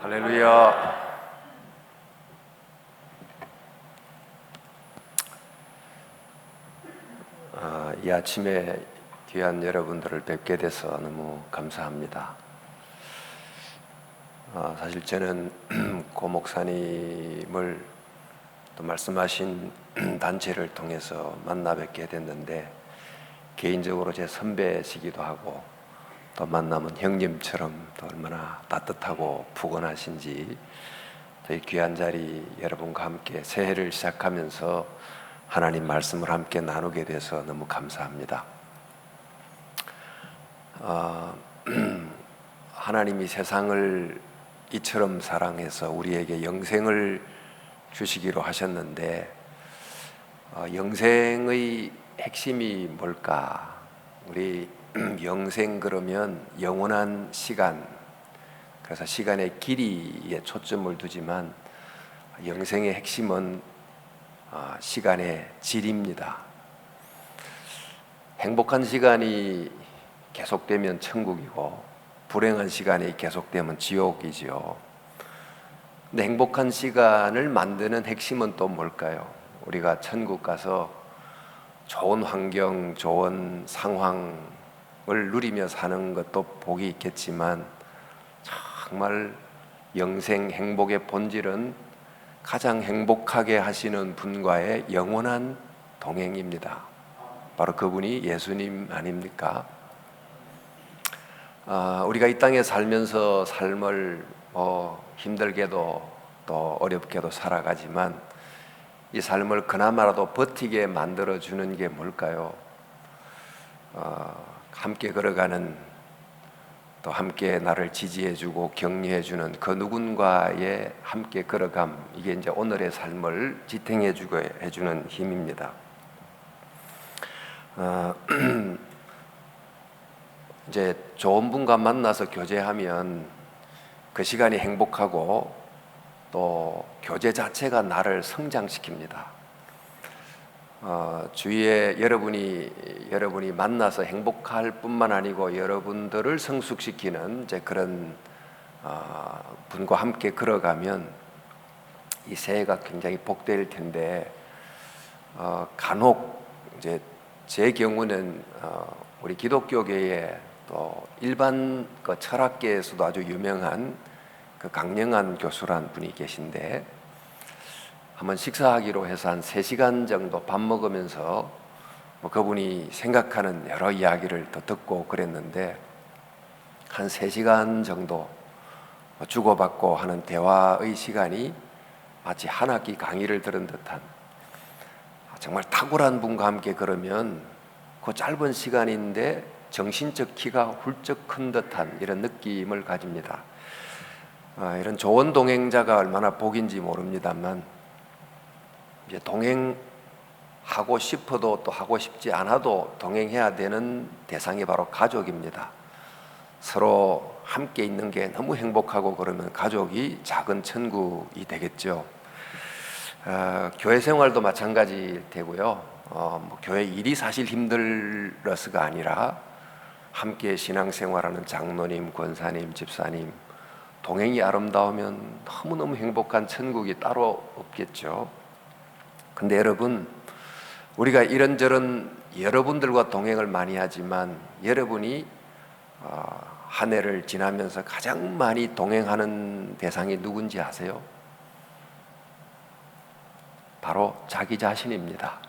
할렐루야. 이 아침에 귀한 여러분들을 뵙게 돼서 너무 감사합니다. 사실 저는 고 목사님을 또 말씀하신 단체를 통해서 만나 뵙게 됐는데, 개인적으로 제 선배시기도 하고 또 만나면 형님처럼 또 얼마나 따뜻하고 푸근하신지, 또 이 귀한 자리 여러분과 함께 새해를 시작하면서 하나님 말씀을 함께 나누게 돼서 너무 감사합니다. 하나님이 세상을 이처럼 사랑해서 우리에게 영생을 주시기로 하셨는데, 영생의 핵심이 뭘까? 우리 영생 그러면 영원한 시간, 그래서 시간의 길이에 초점을 두지만 영생의 핵심은 시간의 질입니다. 행복한 시간이 계속되면 천국이고 불행한 시간이 계속되면 지옥이지요. 근데 행복한 시간을 만드는 핵심은 또 뭘까요? 우리가 천국 가서 좋은 환경, 좋은 상황을 누리며 사는 것도 복이 있겠지만, 정말 영생 행복의 본질은 가장 행복하게 하시는 분과의 영원한 동행입니다. 바로 그분이 예수님 아닙니까? 우리가 이 땅에 살면서 삶을 힘들게도 또 어렵게도 살아가지만, 이 삶을 그나마라도 버티게 만들어주는 게 뭘까요? 함께 걸어가는, 또 함께 나를 지지해주고 격려해주는 그 누군가의 함께 걸어감, 이게 이제 오늘의 삶을 지탱해주고 해주는 힘입니다. 이제 좋은 분과 만나서 교제하면 그 시간이 행복하고 또 교제 자체가 나를 성장시킵니다. 주위에 여러분이 만나서 행복할 뿐만 아니고 여러분들을 성숙시키는 이제 그런 분과 함께 걸어가면 이 새해가 굉장히 복될 텐데, 간혹 이제 제 경우는 우리 기독교계에 또 일반 그 철학계에서도 아주 유명한 그 강영한 교수란 분이 계신데, 한번 식사하기로 해서 한 3시간 정도 밥 먹으면서 그분이 생각하는 여러 이야기를 더 듣고 그랬는데, 한 3시간 정도 주고받고 하는 대화의 시간이 마치 한 학기 강의를 들은 듯한, 정말 탁월한 분과 함께 그러면 그 짧은 시간인데 정신적 키가 훌쩍 큰 듯한 이런 느낌을 가집니다. 이런 좋은 동행자가 얼마나 복인지 모릅니다만, 이제 동행하고 싶어도 또 하고 싶지 않아도 동행해야 되는 대상이 바로 가족입니다. 서로 함께 있는 게 너무 행복하고 그러면 가족이 작은 천국이 되겠죠. 교회 생활도 마찬가지일 테고요. 교회 일이 사실 힘들어서가 아니라 함께 신앙생활하는 장로님, 권사님, 집사님 동행이 아름다우면 너무너무 행복한 천국이 따로 없겠죠. 근데 여러분, 우리가 이런저런 여러분들과 동행을 많이 하지만, 여러분이 한 해를 지나면서 가장 많이 동행하는 대상이 누군지 아세요? 바로 자기 자신입니다.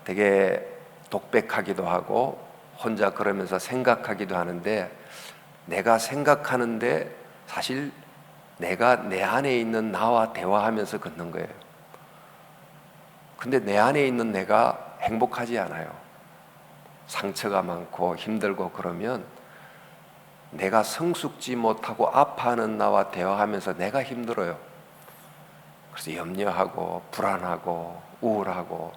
되게 독백하기도 하고 혼자 그러면서 생각하기도 하는데, 내가 생각하는데 사실 내가 내 안에 있는 나와 대화하면서 걷는 거예요. 근데 내 안에 있는 내가 행복하지 않아요. 상처가 많고 힘들고 그러면 내가 성숙지 못하고 아파하는 나와 대화하면서 내가 힘들어요. 그래서 염려하고 불안하고 우울하고,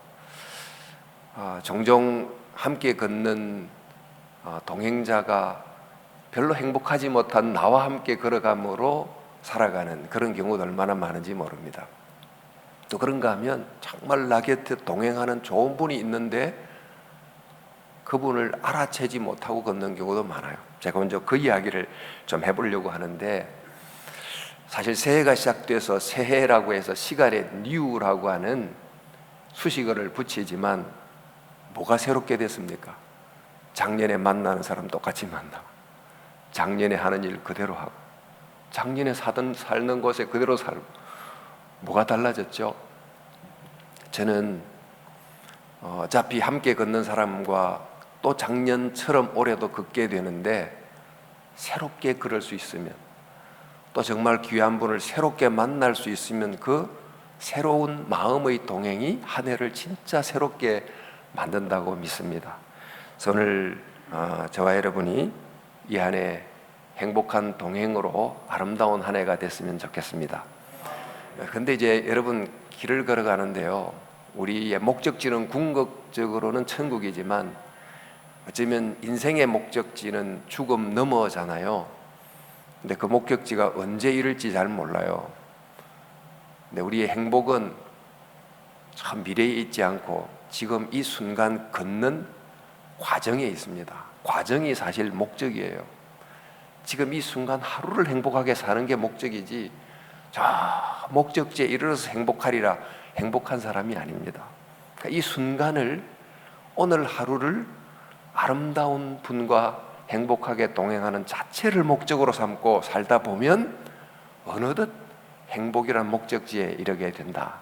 종종 함께 걷는 동행자가 별로 행복하지 못한 나와 함께 걸어감으로 살아가는 그런 경우도 얼마나 많은지 모릅니다. 또 그런가 하면 정말 나 곁에 동행하는 좋은 분이 있는데 그분을 알아채지 못하고 걷는 경우도 많아요. 제가 먼저 그 이야기를 좀 해보려고 하는데, 사실 새해가 시작돼서 새해라고 해서 시간에 뉴라고 하는 수식어를 붙이지만 뭐가 새롭게 됐습니까? 작년에 만나는 사람 똑같이 만나고, 작년에 하는 일 그대로 하고, 작년에 살는 곳에 그대로 살고, 뭐가 달라졌죠? 저는 어차피 함께 걷는 사람과 또 작년처럼 올해도 걷게 되는데, 새롭게 걸을 수 있으면, 또 정말 귀한 분을 새롭게 만날 수 있으면 그 새로운 마음의 동행이 한 해를 진짜 새롭게 만든다고 믿습니다. 그래서 오늘 저와 여러분이 이 한 해 행복한 동행으로 아름다운 한 해가 됐으면 좋겠습니다. 근데 이제 여러분 길을 걸어가는데요, 우리의 목적지는 궁극적으로는 천국이지만 어쩌면 인생의 목적지는 죽음 너머잖아요. 근데 그 목적지가 언제 이룰지 잘 몰라요. 근데 우리의 행복은 참 미래에 있지 않고 지금 이 순간 걷는 과정에 있습니다. 과정이 사실 목적이에요. 지금 이 순간 하루를 행복하게 사는 게 목적이지, 저 목적지에 이르러서 행복하리라 행복한 사람이 아닙니다. 그러니까 이 순간을, 오늘 하루를 아름다운 분과 행복하게 동행하는 자체를 목적으로 삼고 살다 보면 어느덧 행복이라는 목적지에 이르게 된다.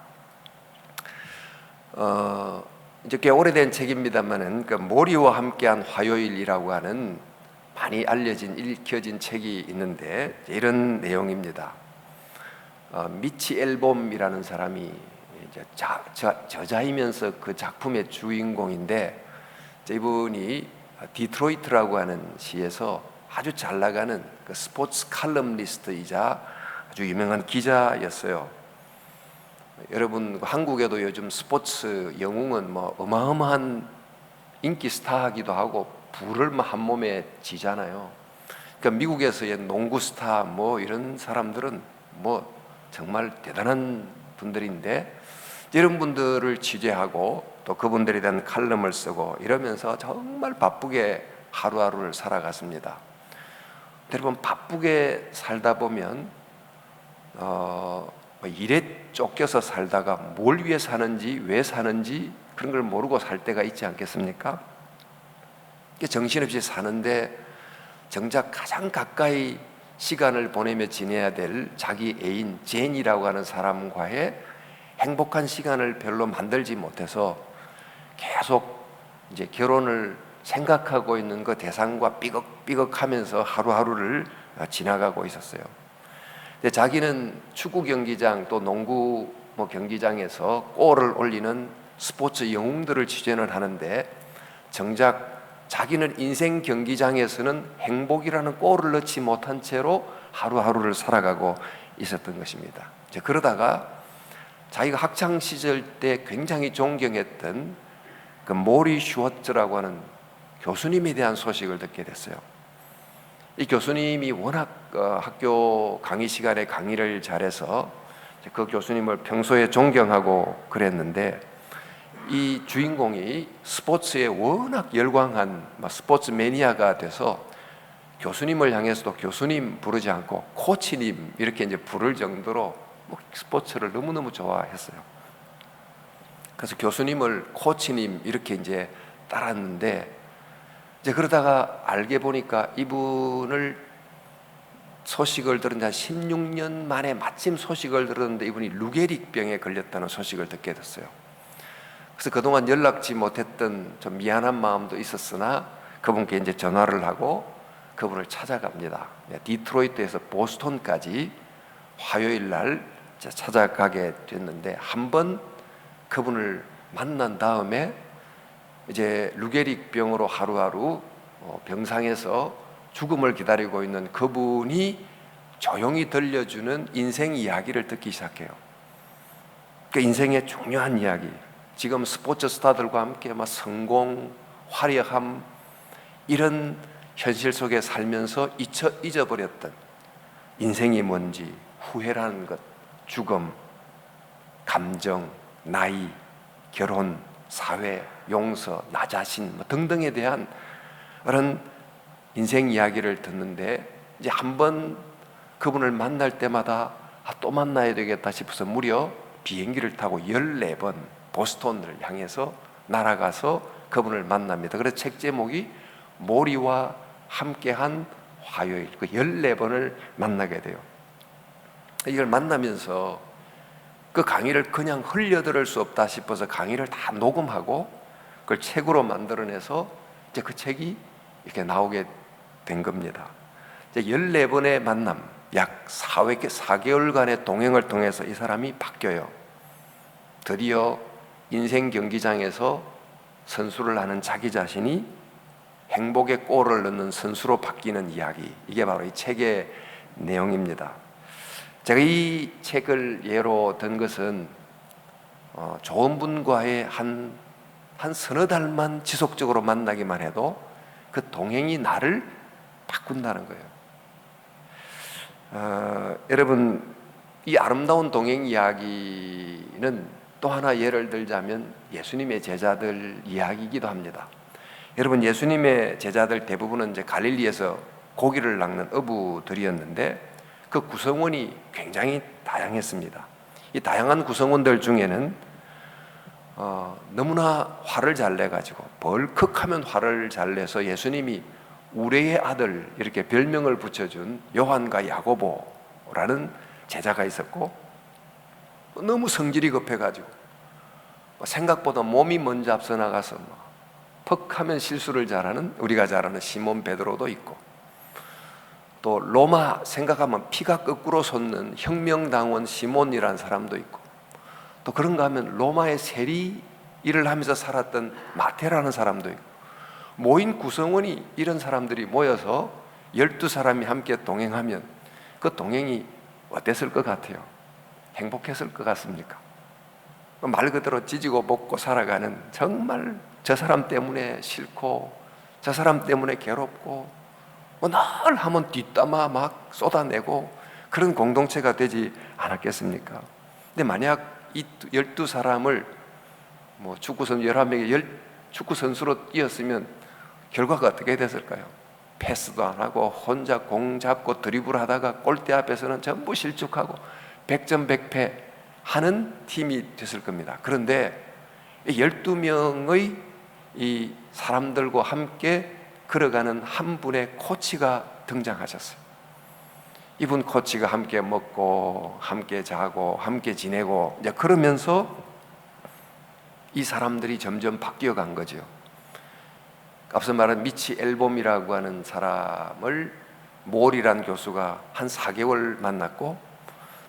이제 꽤 오래된 책입니다만은 그 모리와 함께한 화요일이라고 하는 많이 알려진 읽혀진 책이 있는데 이런 내용입니다. 미치 앨범이라는 사람이 이제 저자이면서 그 작품의 주인공인데, 이분이 디트로이트라고 하는 시에서 아주 잘 나가는 그 스포츠 칼럼니스트이자 아주 유명한 기자였어요. 여러분 한국에도 요즘 스포츠 영웅은 뭐 어마어마한 인기 스타이기도 하고 부를 한 몸에 지잖아요. 그러니까 미국에서의 농구 스타 뭐 이런 사람들은 뭐 정말 대단한 분들인데, 이런 분들을 취재하고 또 그분들에 대한 칼럼을 쓰고 이러면서 정말 바쁘게 하루하루를 살아갔습니다. 여러분 바쁘게 살다 보면 일에 쫓겨서 살다가 뭘 위해 사는지 왜 사는지 그런 걸 모르고 살 때가 있지 않겠습니까? 정신없이 사는데 정작 가장 가까이 시간을 보내며 지내야 될 자기 애인 제인이라고 하는 사람과의 행복한 시간을 별로 만들지 못해서 계속 이제 결혼을 생각하고 있는 그 대상과 삐걱삐걱하면서 하루하루를 지나가고 있었어요. 근데 자기는 축구 경기장 또 농구 경기장에서 골을 올리는 스포츠 영웅들을 취재는 하는데, 정작 자기는 인생 경기장에서는 행복이라는 골을 넣지 못한 채로 하루하루를 살아가고 있었던 것입니다. 이제 그러다가 자기가 학창 시절 때 굉장히 존경했던 그 모리 슈워츠라고 하는 교수님에 대한 소식을 듣게 됐어요. 이 교수님이 워낙 학교 강의 시간에 강의를 잘해서 그 교수님을 평소에 존경하고 그랬는데, 이 주인공이 스포츠에 워낙 열광한 스포츠 매니아가 돼서 교수님을 향해서도 교수님 부르지 않고 코치님 이렇게 이제 부를 정도로 스포츠를 너무너무 좋아했어요. 그래서 교수님을 코치님 이렇게 이제 따랐는데, 이제 그러다가 알게 보니까 이분을 소식을 들은 한 16년 만에 마침 소식을 들었는데 이분이 루게릭병에 걸렸다는 소식을 듣게 됐어요. 그래서 그동안 연락지 못했던 좀 미안한 마음도 있었으나 그분께 이제 전화를 하고 그분을 찾아갑니다. 디트로이트에서 보스턴까지 화요일 날 찾아가게 됐는데, 한번 그분을 만난 다음에 이제 루게릭 병으로 하루하루 병상에서 죽음을 기다리고 있는 그분이 조용히 들려주는 인생 이야기를 듣기 시작해요. 그 인생의 중요한 이야기, 지금 스포츠 스타들과 함께 성공, 화려함 이런 현실 속에 살면서 잊어버렸던 인생이 뭔지, 후회라는 것, 죽음, 감정, 나이, 결혼, 사회, 용서, 나 자신 등등에 대한 그런 인생 이야기를 듣는데, 이제 한번 그분을 만날 때마다 또 만나야 되겠다 싶어서 무려 비행기를 타고 14번 보스턴을 향해서 날아가서 그분을 만납니다. 그래서 책 제목이 모리와 함께한 화요일, 그 14번을 만나게 돼요. 이걸 만나면서 그 강의를 그냥 흘려들을 수 없다 싶어서 강의를 다 녹음하고 그걸 책으로 만들어내서 이제 그 책이 이렇게 나오게 된 겁니다. 이제 14번의 만남, 약 4개월간의 동행을 통해서 이 사람이 바뀌어요. 드디어 인생 경기장에서 선수를 하는 자기 자신이 행복의 골을 넣는 선수로 바뀌는 이야기, 이게 바로 이 책의 내용입니다. 제가 이 책을 예로 든 것은 좋은 분과의 한 서너 달만 지속적으로 만나기만 해도 그 동행이 나를 바꾼다는 거예요. 여러분, 이 아름다운 동행 이야기는 또 하나 예를 들자면 예수님의 제자들 이야기이기도 합니다. 여러분, 예수님의 제자들 대부분은 이제 갈릴리에서 고기를 낚는 어부들이었는데 그 구성원이 굉장히 다양했습니다. 이 다양한 구성원들 중에는 너무나 화를 잘 내가지고 벌컥하면 화를 잘 내서 예수님이 우레의 아들 이렇게 별명을 붙여준 요한과 야고보라는 제자가 있었고, 너무 성질이 급해가지고 생각보다 몸이 먼저 앞서 나가서 퍽 하면 실수를 잘하는, 우리가 잘 아는 시몬 베드로도 있고, 또 로마 생각하면 피가 거꾸로 솟는 혁명당원 시몬이라는 사람도 있고, 또 그런가 하면 로마의 세리 일을 하면서 살았던 마테라는 사람도 있고, 모인 구성원이 이런 사람들이 모여서 12사람이 함께 동행하면 그 동행이 어땠을 것 같아요? 행복했을 것 같습니까? 말 그대로 지지고 볶고 살아가는, 정말 저 사람 때문에 싫고 저 사람 때문에 괴롭고 늘 하면 뒷담화 막 쏟아내고 그런 공동체가 되지 않았겠습니까? 근데 만약 이 12사람을 축구선수 11명의 축구선수로 뛰었으면 결과가 어떻게 됐을까요? 패스도 안 하고 혼자 공 잡고 드리블 하다가 골대 앞에서는 전부 실축하고 100점 100패 하는 팀이 됐을 겁니다. 그런데 12명의 이 사람들과 함께 걸어가는 한 분의 코치가 등장하셨어요. 이분 코치가 함께 먹고 함께 자고 함께 지내고 이제 그러면서 이 사람들이 점점 바뀌어 간 거죠. 앞서 말한 미치 앨범이라고 하는 사람을 몰이란 교수가 한 4개월 만났고,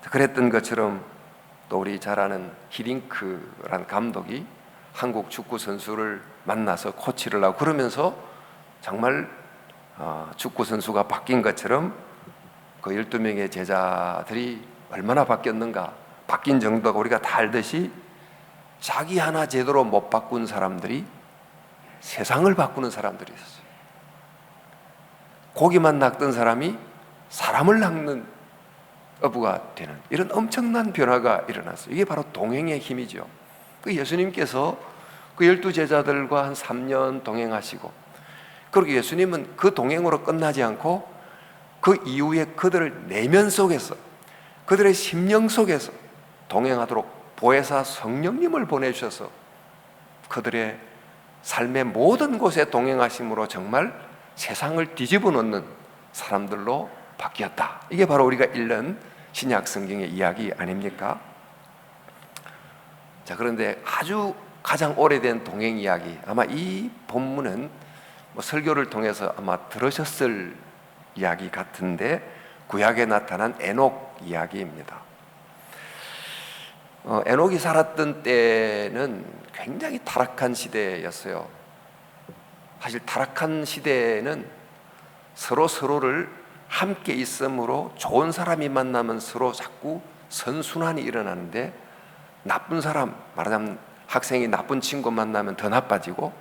그랬던 것처럼 또 우리 잘 아는 히딩크란 감독이 한국 축구 선수를 만나서 코치를 하고, 그러면서 정말 축구 선수가 바뀐 것처럼 그 12명의 제자들이 얼마나 바뀌었는가, 바뀐 정도가 우리가 다 알듯이 자기 하나 제대로 못 바꾼 사람들이 세상을 바꾸는 사람들이 있었어요. 고기만 낚던 사람이 사람을 낚는 어부가 되는 이런 엄청난 변화가 일어났어요. 이게 바로 동행의 힘이죠. 그 예수님께서 그 12제자들과 한 3년 동행하시고, 그리고 예수님은 그 동행으로 끝나지 않고 그 이후에 그들을 내면 속에서, 그들의 심령 속에서 동행하도록 보혜사 성령님을 보내주셔서 그들의 삶의 모든 곳에 동행하심으로 정말 세상을 뒤집어 놓는 사람들로 바뀌었다. 이게 바로 우리가 읽는 신약 성경의 이야기 아닙니까? 자, 그런데 아주 가장 오래된 동행 이야기, 아마 이 본문은 설교를 통해서 아마 들으셨을 이야기 같은데, 구약에 나타난 에녹 이야기입니다. 에녹이 살았던 때는 굉장히 타락한 시대였어요. 사실 타락한 시대에는 서로를 함께 있으므로 좋은 사람이 만나면 서로 자꾸 선순환이 일어나는데, 나쁜 사람, 말하자면 학생이 나쁜 친구 만나면 더 나빠지고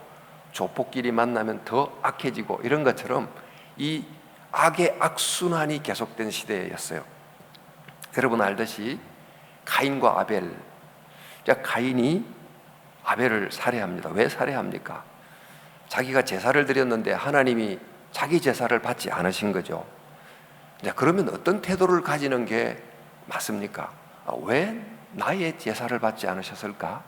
조폭끼리 만나면 더 악해지고, 이런 것처럼 이 악의 악순환이 계속된 시대였어요. 여러분 알듯이 가인과 아벨, 가인이 아벨을 살해합니다. 왜 살해합니까? 자기가 제사를 드렸는데 하나님이 자기 제사를 받지 않으신 거죠. 그러면 어떤 태도를 가지는 게 맞습니까? 왜 나의 제사를 받지 않으셨을까?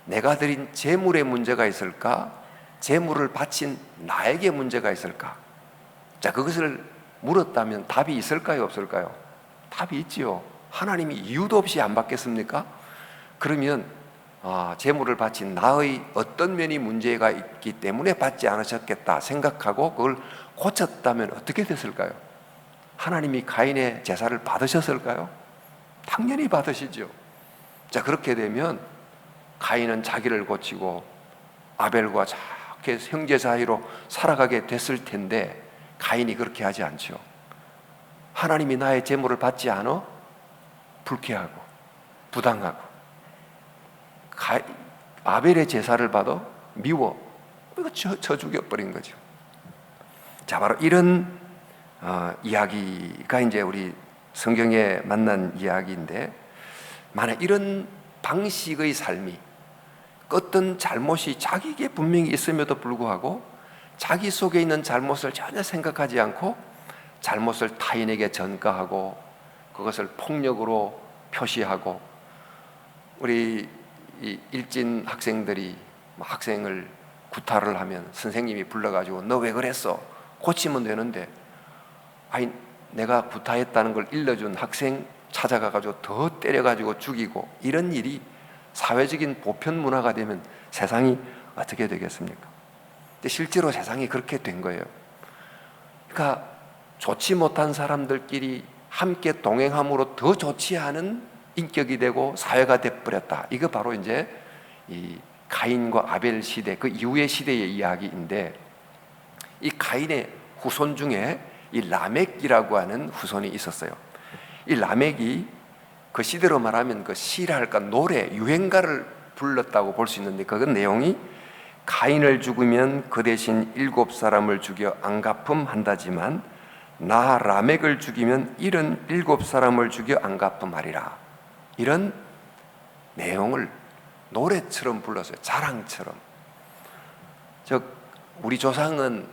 내가 드린 제물에 문제가 있을까? 제물을 바친 나에게 문제가 있을까? 자, 그것을 물었다면 답이 있을까요, 없을까요? 답이 있지요. 하나님이 이유도 없이 안 받겠습니까? 그러면 제물을 바친 나의 어떤 면이 문제가 있기 때문에 받지 않으셨겠다 생각하고 그걸 고쳤다면 어떻게 됐을까요? 하나님이 가인의 제사를 받으셨을까요? 당연히 받으시죠. 자, 그렇게 되면 가인은 자기를 고치고 아벨과 좋게 형제 사이로 살아가게 됐을 텐데 가인이 그렇게 하지 않죠. 하나님이 나의 제물을 받지 않아 불쾌하고 부당하고, 아벨의 제사를 받아 미워, 이거 쳐 죽여버린 거죠. 자, 바로 이런 이야기가 이제 우리 성경에 만난 이야기인데, 만약 이런 방식의 삶이 어떤 잘못이 자기에게 분명히 있음에도 불구하고 자기 속에 있는 잘못을 전혀 생각하지 않고 잘못을 타인에게 전가하고 그것을 폭력으로 표시하고, 우리 이 일진 학생들이 학생을 구타를 하면 선생님이 불러가지고 너 왜 그랬어? 고치면 되는데, 아니 내가 구타했다는 걸 일러준 학생 찾아가가지고 더 때려가지고 죽이고, 이런 일이 사회적인 보편 문화가 되면 세상이 어떻게 되겠습니까? 근데 실제로 세상이 그렇게 된 거예요. 그러니까 좋지 못한 사람들끼리 함께 동행함으로 더 좋지 않은 인격이 되고 사회가 돼버렸다. 이거 바로 이제 이 가인과 아벨 시대, 그 이후의 시대의 이야기인데, 이 가인의 후손 중에 이 라멕이라고 하는 후손이 있었어요. 이 라멕이 그 시대로 말하면 그 시랄까 노래, 유행가를 불렀다고 볼 수 있는데, 그 내용이 가인을 죽으면 그 대신 7사람을 죽여 안갚음한다지만 나 라멕을 죽이면 77사람을 죽여 안갚음하리라. 이런 내용을 노래처럼 불렀어요. 자랑처럼. 즉 우리 조상은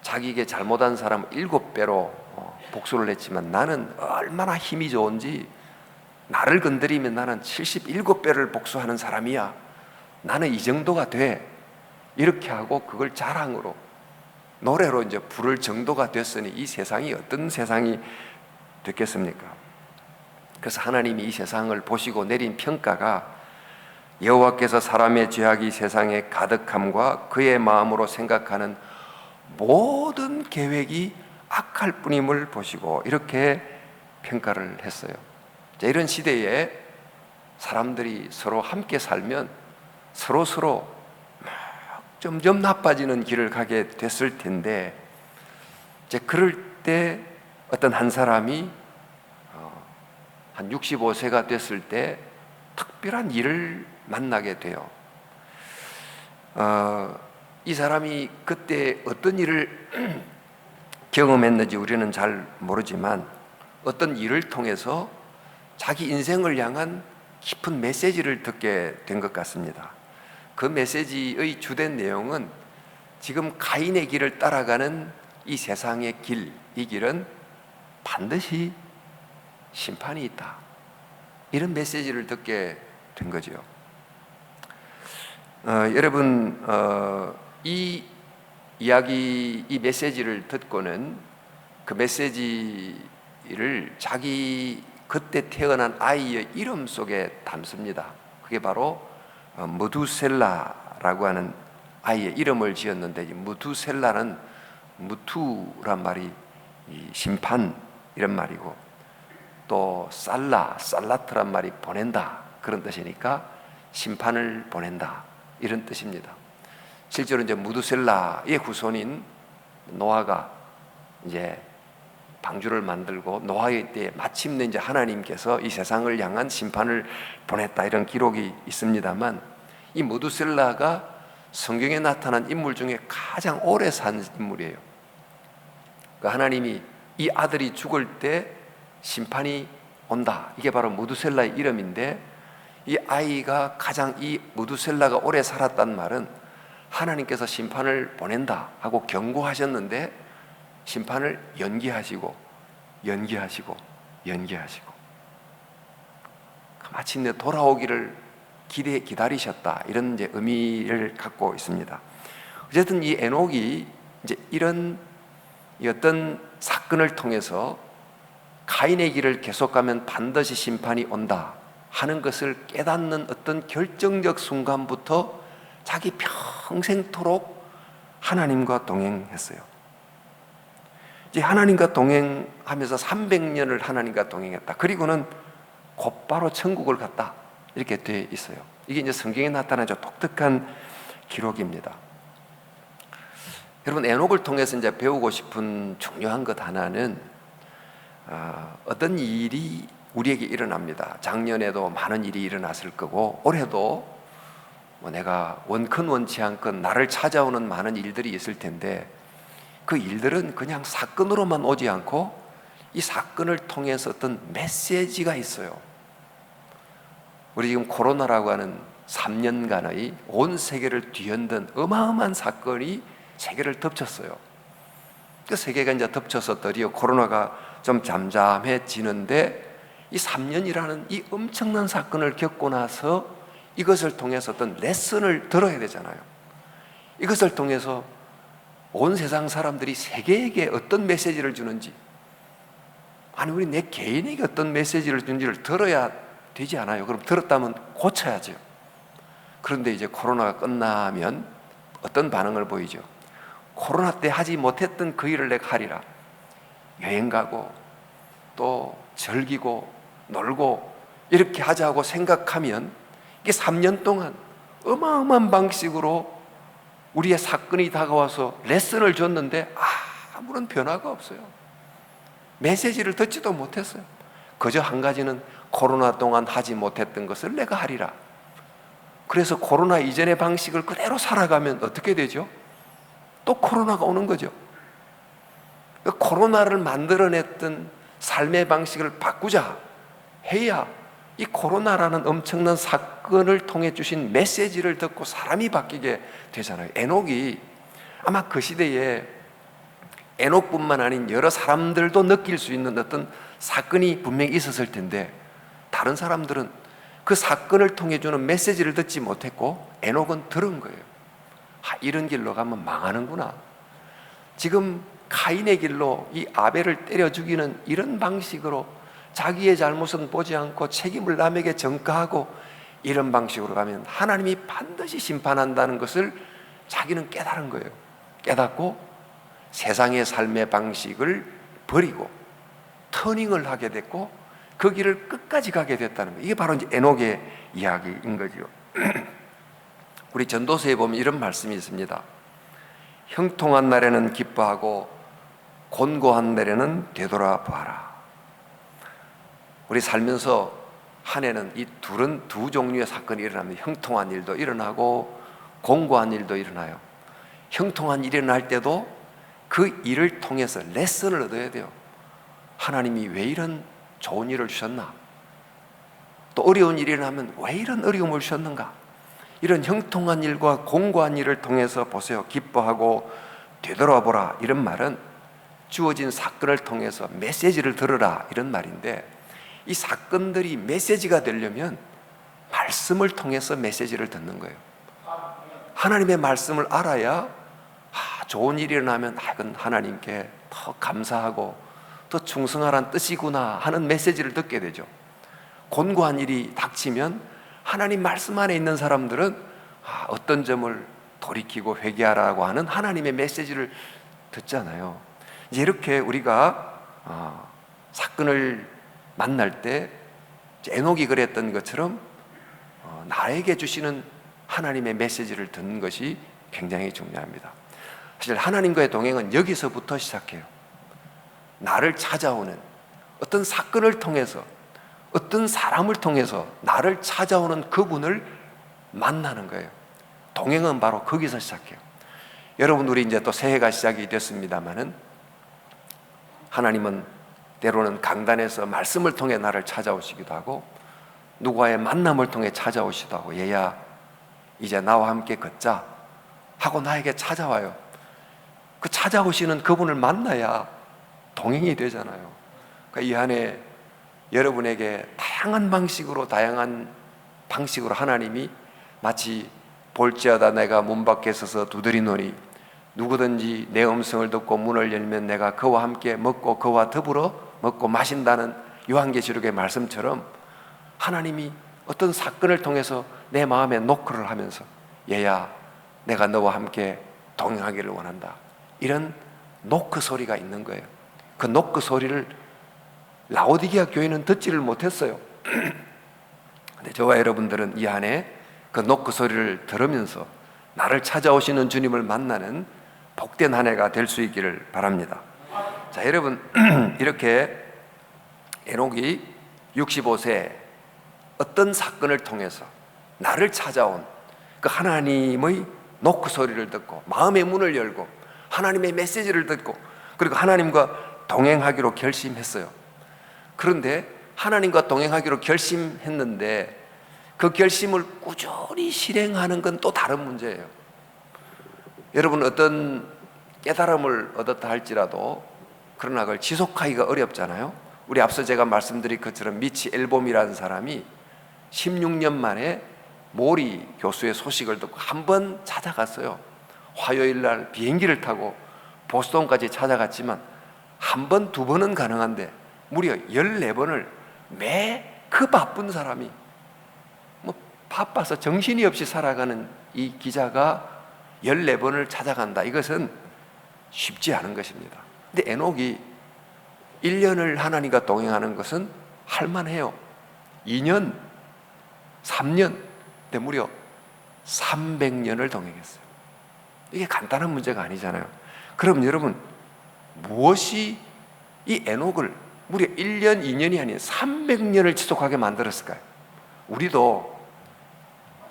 자기에게 잘못한 사람 7배로 복수를 했지만 나는 얼마나 힘이 좋은지, 나를 건드리면 나는 77배를 복수하는 사람이야. 나는 이 정도가 돼. 이렇게 하고 그걸 자랑으로 노래로 이제 부를 정도가 됐으니 이 세상이 어떤 세상이 됐겠습니까? 그래서 하나님이 이 세상을 보시고 내린 평가가 여호와께서 사람의 죄악이 세상에 가득함과 그의 마음으로 생각하는 모든 계획이 악할 뿐임을 보시고 이렇게 평가를 했어요. 이런 시대에 사람들이 서로 함께 살면 서로 점점 나빠지는 길을 가게 됐을 텐데, 이제 그럴 때 어떤 한 사람이 한 65세가 됐을 때 특별한 일을 만나게 돼요. 이 사람이 그때 어떤 일을 경험했는지 우리는 잘 모르지만 어떤 일을 통해서 자기 인생을 향한 깊은 메시지를 듣게 된 것 같습니다. 그 메시지의 주된 내용은 지금 가인의 길을 따라가는 이 세상의 길, 이 길은 반드시 심판이 있다. 이런 메시지를 듣게 된 거죠. 여러분, 이 이야기, 이 메시지를 듣고는 그 메시지를 자기 그때 태어난 아이의 이름 속에 담습니다. 그게 바로 무두셀라라고 하는 아이의 이름을 지었는데, 무두셀라는 무투란 말이 심판 이런 말이고, 또 살라트란 말이 보낸다 그런 뜻이니까 심판을 보낸다 이런 뜻입니다. 실제로 이제 무두셀라의 후손인 노아가 이제 방주를 만들고 노아의 때에 마침내 이제 하나님께서 이 세상을 향한 심판을 보냈다 이런 기록이 있습니다만, 이 무두셀라가 성경에 나타난 인물 중에 가장 오래 산 인물이에요. 그러니까 하나님이 이 아들이 죽을 때 심판이 온다, 이게 바로 무두셀라의 이름인데, 이 아이가 가장 이 무두셀라가 오래 살았단 말은 하나님께서 심판을 보낸다 하고 경고하셨는데 심판을 연기하시고 마침내 돌아오기를 기다리셨다, 이런 이제 의미를 갖고 있습니다. 어쨌든 이 에녹이 이제 이런 어떤 사건을 통해서 가인의 길을 계속 가면 반드시 심판이 온다 하는 것을 깨닫는 어떤 결정적 순간부터 자기 평생토록 하나님과 동행했어요. 이제 하나님과 동행하면서 300년을 하나님과 동행했다. 그리고는 곧바로 천국을 갔다, 이렇게 되어 있어요. 이게 이제 성경에 나타난 아주 독특한 기록입니다. 여러분, 에녹을 통해서 이제 배우고 싶은 중요한 것 하나는 어떤 일이 우리에게 일어납니다. 작년에도 많은 일이 일어났을 거고, 올해도 내가 원컨 원치 않건 나를 찾아오는 많은 일들이 있을 텐데, 그 일들은 그냥 사건으로만 오지 않고 이 사건을 통해서 어떤 메시지가 있어요. 우리 지금 코로나라고 하는 3년간의 온 세계를 뒤흔든 어마어마한 사건이 세계를 덮쳤어요. 그 세계가 이제 덮쳐서 드디어 코로나가 좀 잠잠해지는데, 이 3년이라는 이 엄청난 사건을 겪고 나서 이것을 통해서 어떤 레슨을 들어야 되잖아요. 이것을 통해서 온 세상 사람들이 세계에게 어떤 메시지를 주는지, 아니 우리 내 개인에게 어떤 메시지를 주는지를 들어야 되지 않아요? 그럼 들었다면 고쳐야죠. 그런데 이제 코로나가 끝나면 어떤 반응을 보이죠? 코로나 때 하지 못했던 그 일을 내가 하리라. 여행 가고 또 즐기고 놀고 이렇게 하자고 생각하면, 이게 3년 동안 어마어마한 방식으로 우리의 사건이 다가와서 레슨을 줬는데 아무런 변화가 없어요. 메시지를 듣지도 못했어요. 그저 한 가지는 코로나 동안 하지 못했던 것을 내가 하리라. 그래서 코로나 이전의 방식을 그대로 살아가면 어떻게 되죠? 또 코로나가 오는 거죠. 코로나를 만들어냈던 삶의 방식을 바꾸자 해야 이 코로나라는 엄청난 사건을 통해 주신 메시지를 듣고 사람이 바뀌게 되잖아요. 에녹이 아마 그 시대에 에녹뿐만 아닌 여러 사람들도 느낄 수 있는 어떤 사건이 분명히 있었을 텐데, 다른 사람들은 그 사건을 통해 주는 메시지를 듣지 못했고 에녹은 들은 거예요. 이런 길로 가면 망하는구나. 지금 가인의 길로 이 아벨을 때려 죽이는 이런 방식으로 자기의 잘못은 보지 않고 책임을 남에게 전가하고 이런 방식으로 가면 하나님이 반드시 심판한다는 것을 자기는 깨달은 거예요. 깨닫고 세상의 삶의 방식을 버리고 터닝을 하게 됐고 그 길을 끝까지 가게 됐다는 거예요. 이게 바로 이제 에녹의 이야기인 거죠. 우리 전도서에 보면 이런 말씀이 있습니다. 형통한 날에는 기뻐하고 곤고한 날에는 되돌아보아라. 우리 살면서 한 해는 이 두 종류의 사건이 일어납니다. 형통한 일도 일어나고 곤고한 일도 일어나요. 형통한 일이 일어날 때도 그 일을 통해서 레슨을 얻어야 돼요. 하나님이 왜 이런 좋은 일을 주셨나? 또 어려운 일이 일어나면 왜 이런 어려움을 주셨는가? 이런 형통한 일과 곤고한 일을 통해서 보세요. 기뻐하고 되돌아보라, 이런 말은 주어진 사건을 통해서 메시지를 들으라, 이런 말인데, 이 사건들이 메시지가 되려면 말씀을 통해서 메시지를 듣는 거예요. 하나님의 말씀을 알아야 좋은 일이 일어나면 이건 하나님께 더 감사하고 더 충성하라는 뜻이구나 하는 메시지를 듣게 되죠. 곤고한 일이 닥치면 하나님 말씀 안에 있는 사람들은 어떤 점을 돌이키고 회개하라고 하는 하나님의 메시지를 듣잖아요. 이제 이렇게 우리가 사건을 만날 때 에녹이 그랬던 것처럼 나에게 주시는 하나님의 메시지를 듣는 것이 굉장히 중요합니다. 사실 하나님과의 동행은 여기서부터 시작해요. 나를 찾아오는 어떤 사건을 통해서, 어떤 사람을 통해서 나를 찾아오는 그분을 만나는 거예요. 동행은 바로 거기서 시작해요. 여러분, 우리 이제 또 새해가 시작이 됐습니다만은, 하나님은 때로는 강단에서 말씀을 통해 나를 찾아오시기도 하고, 누구와의 만남을 통해 찾아오시기도 하고, 얘야 이제 나와 함께 걷자 하고 나에게 찾아와요. 그 찾아오시는 그분을 만나야 동행이 되잖아요. 그러니까 이 안에 여러분에게 다양한 방식으로 하나님이 마치 볼지어다 내가 문 밖에 서서 두드리노니 누구든지 내 음성을 듣고 문을 열면 내가 그와 함께 먹고 그와 더불어 먹고 마신다는 요한계시록의 말씀처럼 하나님이 어떤 사건을 통해서 내 마음에 노크를 하면서 얘야 내가 너와 함께 동행하기를 원한다, 이런 노크 소리가 있는 거예요. 그 노크 소리를 라오디게아 교회는 듣지를 못했어요. 근데 저와 여러분들은 이 안에 그 노크 소리를 들으면서 나를 찾아오시는 주님을 만나는 복된 한 해가 될 수 있기를 바랍니다. 자, 여러분, 이렇게 에녹이 65세 어떤 사건을 통해서 나를 찾아온 그 하나님의 노크 소리를 듣고 마음의 문을 열고 하나님의 메시지를 듣고 그리고 하나님과 동행하기로 결심했어요. 그런데 하나님과 동행하기로 결심했는데 그 결심을 꾸준히 실행하는 건 또 다른 문제예요. 여러분, 어떤 깨달음을 얻었다 할지라도 그러나 그걸 지속하기가 어렵잖아요. 우리 앞서 제가 말씀드린 것처럼 미치 앨범이라는 사람이 16년 만에 모리 교수의 소식을 듣고 한 번 찾아갔어요. 화요일 날 비행기를 타고 보스턴까지 찾아갔지만 한 번, 두 번은 가능한데 무려 14번을 그 바쁜 사람이 바빠서 정신이 없이 살아가는 이 기자가 14번을 찾아간다. 이것은 쉽지 않은 것입니다. 근데 에녹이 1년을 하나님과 동행하는 것은 할만해요. 2년, 3년, 근데 무려 300년을 동행했어요. 이게 간단한 문제가 아니잖아요. 그럼 여러분, 무엇이 이 에녹을 무려 1년, 2년이 아닌 300년을 지속하게 만들었을까요? 우리도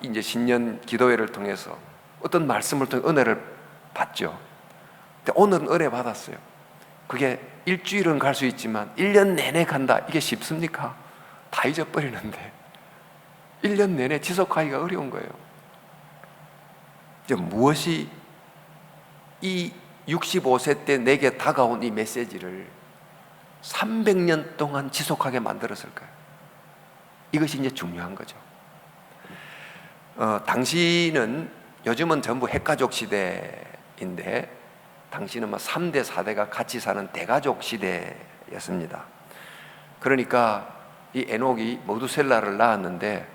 이제 신년 기도회를 통해서 어떤 말씀을 통해 은혜를 받죠. 근데 오늘은 은혜 받았어요. 그게 일주일은 갈 수 있지만 1년 내내 간다, 이게 쉽습니까? 다 잊어버리는데 1년 내내 지속하기가 어려운 거예요. 이제 무엇이 이 65세 때 내게 다가온 이 메시지를 300년 동안 지속하게 만들었을까요? 이것이 이제 중요한 거죠. 당시는 요즘은 전부 핵가족 시대인데 당시는 3대, 4대가 같이 사는 대가족 시대였습니다. 그러니까 이 에녹이 모두셀라를 낳았는데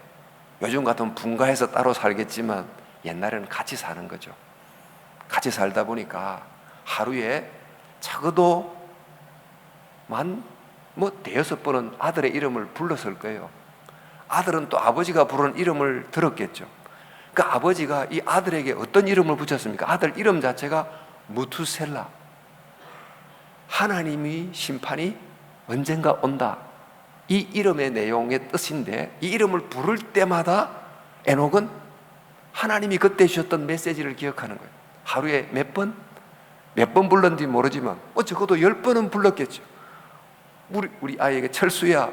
요즘 같으면 분가해서 따로 살겠지만 옛날에는 같이 사는 거죠. 같이 살다 보니까 하루에 적어도 대여섯 번은 아들의 이름을 불렀을 거예요. 아들은 또 아버지가 부르는 이름을 들었겠죠. 그 아버지가 이 아들에게 어떤 이름을 붙였습니까? 아들 이름 자체가 무투셀라, 하나님의 심판이 언젠가 온다, 이 이름의 내용의 뜻인데 이 이름을 부를 때마다 에녹은 하나님이 그때 주셨던 메시지를 기억하는 거예요. 하루에 몇 번 불렀는지 모르지만 적어도 10번은 불렀겠죠. 우리 아이에게 철수야,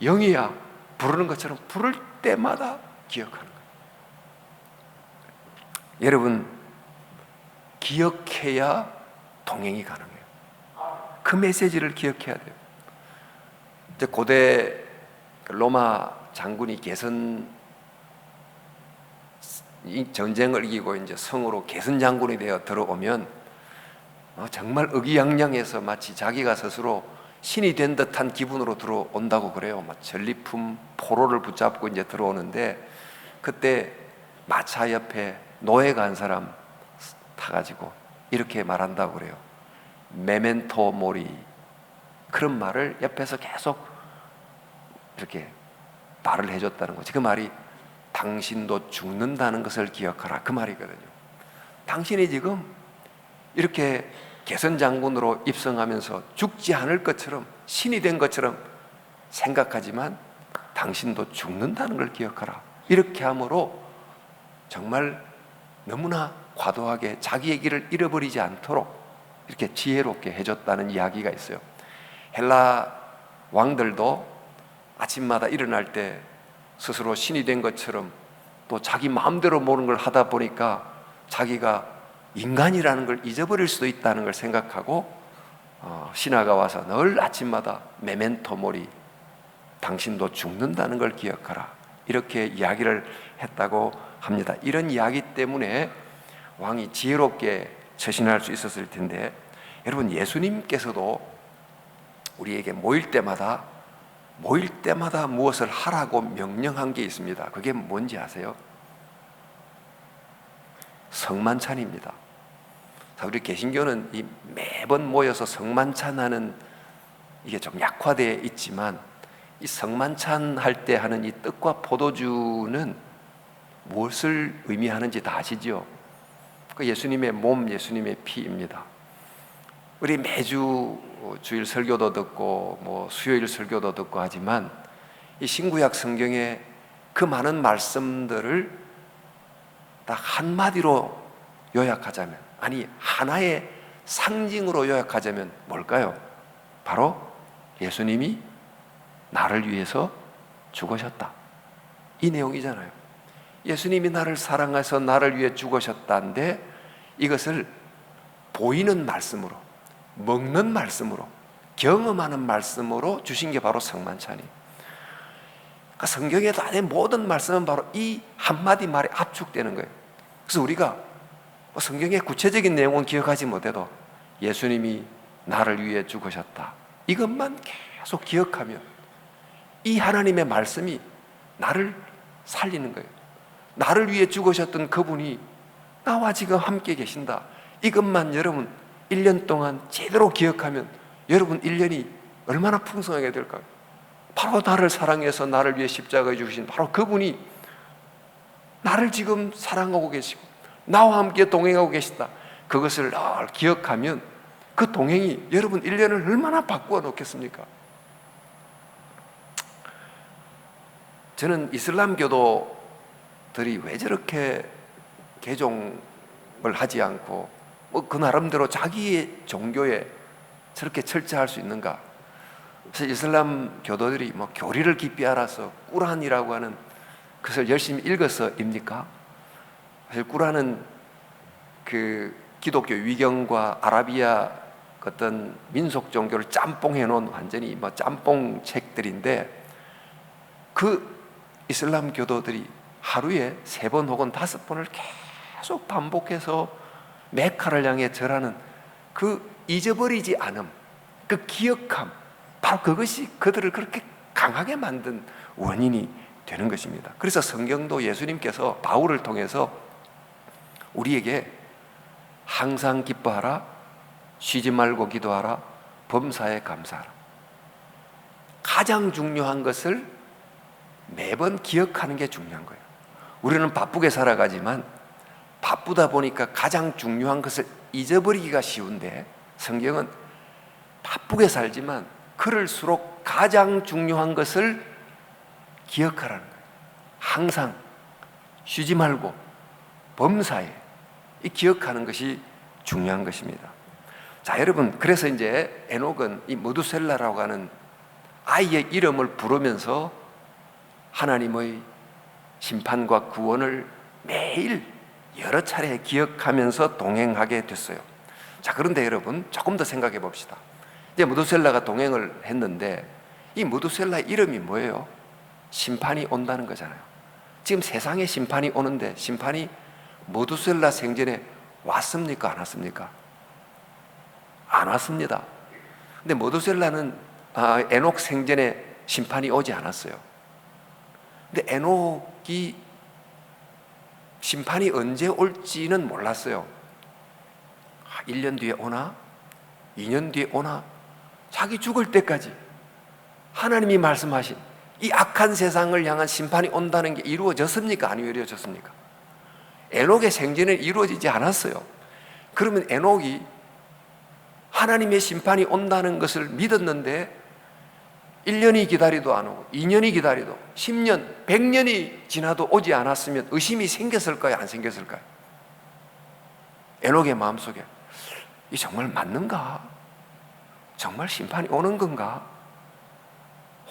영희야 부르는 것처럼 부를 때마다 기억하는 거예요. 여러분, 기억해야 동행이 가능해요. 그 메시지를 기억해야 돼요. 이제 고대 로마 장군이 전쟁을 이기고 이제 성으로 개선 장군이 되어 들어오면 정말 의기양양해서 마치 자기가 스스로 신이 된 듯한 기분으로 들어온다고 그래요. 전리품 포로를 붙잡고 이제 들어오는데 그때 마차 옆에 노예가 한 사람 타가지고 이렇게 말한다고 그래요. 메멘토 모리. 그런 말을 옆에서 계속 이렇게 말을 해줬다는 거지. 그 말이 당신도 죽는다는 것을 기억하라, 그 말이거든요. 당신이 지금 이렇게 개선장군으로 입성하면서 죽지 않을 것처럼 신이 된 것처럼 생각하지만 당신도 죽는다는 걸 기억하라. 이렇게 함으로 정말 너무나 과도하게 자기의 길을 잃어버리지 않도록 이렇게 지혜롭게 해줬다는 이야기가 있어요. 헬라 왕들도 아침마다 일어날 때 스스로 신이 된 것처럼 또 자기 마음대로 모든 걸 하다 보니까 자기가 인간이라는 걸 잊어버릴 수도 있다는 걸 생각하고 신하가 와서 늘 아침마다 메멘토 모리, 당신도 죽는다는 걸 기억하라. 이렇게 이야기를 했다고 합니다. 이런 이야기 때문에 왕이 지혜롭게 처신할 수 있었을 텐데, 여러분, 예수님께서도 우리에게 모일 때마다 무엇을 하라고 명령한 게 있습니다. 그게 뭔지 아세요? 성만찬입니다. 자, 우리 개신교는 매번 모여서 성만찬하는 이게 좀 약화되어 있지만, 이 성만찬 할 때 하는 이 떡과 포도주는 무엇을 의미하는지 다 아시죠? 그 예수님의 몸, 예수님의 피입니다. 우리 매주 주일 설교도 듣고 수요일 설교도 듣고 하지만, 이 신구약 성경의 그 많은 말씀들을 딱 한마디로 요약하자면, 아니 하나의 상징으로 요약하자면 뭘까요? 바로 예수님이 나를 위해서 죽으셨다, 이 내용이잖아요. 예수님이 나를 사랑해서 나를 위해 죽으셨다는데, 이것을 보이는 말씀으로, 먹는 말씀으로, 경험하는 말씀으로 주신 게 바로 성만찬이에요. 그러니까 성경에도 안에 모든 말씀은 바로 이 한마디 말에 압축되는 거예요. 그래서 우리가 성경의 구체적인 내용은 기억하지 못해도 예수님이 나를 위해 죽으셨다, 이것만 계속 기억하면 이 하나님의 말씀이 나를 살리는 거예요. 나를 위해 죽으셨던 그분이 나와 지금 함께 계신다, 이것만 여러분 1년 동안 제대로 기억하면 여러분 1년이 얼마나 풍성하게 될까요? 바로 나를 사랑해서 나를 위해 십자가에 죽으신 바로 그분이 나를 지금 사랑하고 계시고 나와 함께 동행하고 계시다, 그것을 늘 기억하면 그 동행이 여러분 1년을 얼마나 바꾸어 놓겠습니까? 저는 이슬람 교도들이 왜 저렇게 개종을 하지 않고 그 나름대로 자기의 종교에 저렇게 철저할 수 있는가? 그래서 이슬람 교도들이 교리를 깊이 알아서 꾸란이라고 하는 그것을 열심히 읽어서입니까? 사실 꾸란은 그 기독교 위경과 아라비아 어떤 민속 종교를 짬뽕해 놓은 완전히 짬뽕 책들인데, 그 이슬람 교도들이 하루에 3번 혹은 5번을 계속 반복해서 메카를 향해 절하는 그 잊어버리지 않음, 그 기억함, 바로 그것이 그들을 그렇게 강하게 만든 원인이 되는 것입니다. 그래서 성경도 예수님께서 바울을 통해서 우리에게 항상 기뻐하라, 쉬지 말고 기도하라, 범사에 감사하라, 가장 중요한 것을 매번 기억하는 게 중요한 거예요. 우리는 바쁘게 살아가지만 바쁘다 보니까 가장 중요한 것을 잊어버리기가 쉬운데, 성경은 바쁘게 살지만 그럴수록 가장 중요한 것을 기억하라는 거예요. 항상 쉬지 말고 범사에, 이 기억하는 것이 중요한 것입니다. 자, 여러분, 그래서 이제 에녹은 이 무두셀라라고 하는 아이의 이름을 부르면서 하나님의 심판과 구원을 매일 여러 차례 기억하면서 동행하게 됐어요. 자, 그런데 여러분, 조금 더 생각해 봅시다. 이제 무두셀라가 동행을 했는데, 이 무두셀라의 이름이 뭐예요? 심판이 온다는 거잖아요. 지금 세상에 심판이 오는데, 심판이 무두셀라 생전에 왔습니까? 안 왔습니까? 안 왔습니다. 근데 무두셀라는 에녹 생전에 심판이 오지 않았어요. 근데 에녹이 심판이 언제 올지는 몰랐어요. 1년 뒤에 오나? 2년 뒤에 오나? 자기 죽을 때까지 하나님이 말씀하신 이 악한 세상을 향한 심판이 온다는 게 이루어졌습니까? 아니면 이루어졌습니까? 에녹의 생전에는 이루어지지 않았어요. 그러면 에녹이 하나님의 심판이 온다는 것을 믿었는데 1년이 기다리도 안 오고 2년이 기다리도 10년, 100년이 지나도 오지 않았으면 의심이 생겼을까요? 안 생겼을까요? 에녹의 마음속에 이 정말 맞는가? 정말 심판이 오는 건가?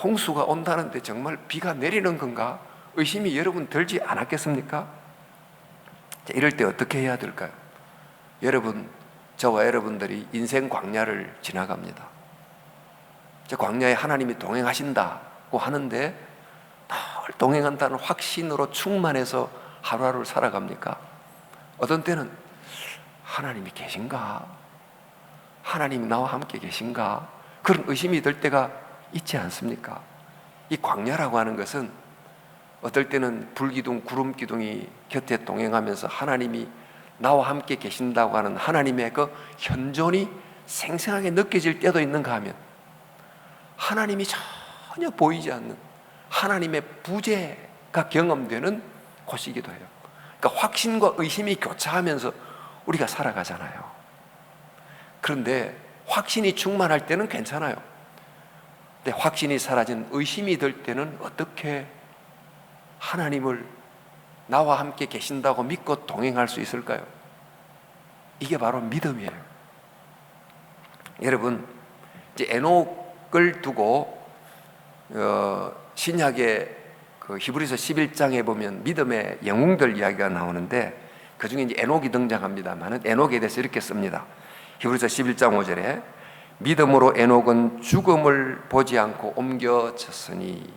홍수가 온다는데 정말 비가 내리는 건가? 의심이 여러분 들지 않았겠습니까? 이럴 때 어떻게 해야 될까요? 여러분, 저와 여러분들이 인생 광야를 지나갑니다. 저 광야에 하나님이 동행하신다, 하는데 늘 동행한다는 확신으로 충만해서 하루하루를 살아갑니까? 어떤 때는 하나님이 계신가? 하나님이 나와 함께 계신가? 그런 의심이 들 때가 있지 않습니까? 이 광야라고 하는 것은 어떨 때는 불기둥, 구름기둥이 곁에 동행하면서 하나님이 나와 함께 계신다고 하는 하나님의 그 현존이 생생하게 느껴질 때도 있는가 하면 하나님이 전혀 보이지 않는 하나님의 부재가 경험되는 곳이기도 해요. 그러니까 확신과 의심이 교차하면서 우리가 살아가잖아요. 그런데 확신이 충만할 때는 괜찮아요. 근데 확신이 사라진 의심이 들 때는 어떻게 하나님을 나와 함께 계신다고 믿고 동행할 수 있을까요? 이게 바로 믿음이에요. 여러분, 이제 에녹을 두고 신약의 그 히브리서 11장에 보면 믿음의 영웅들 이야기가 나오는데 그 중에 이제 에녹이 등장합니다만은 에녹에 대해서 이렇게 씁니다. 히브리서 11장 5절에 믿음으로 에녹은 죽음을 보지 않고 옮겨졌으니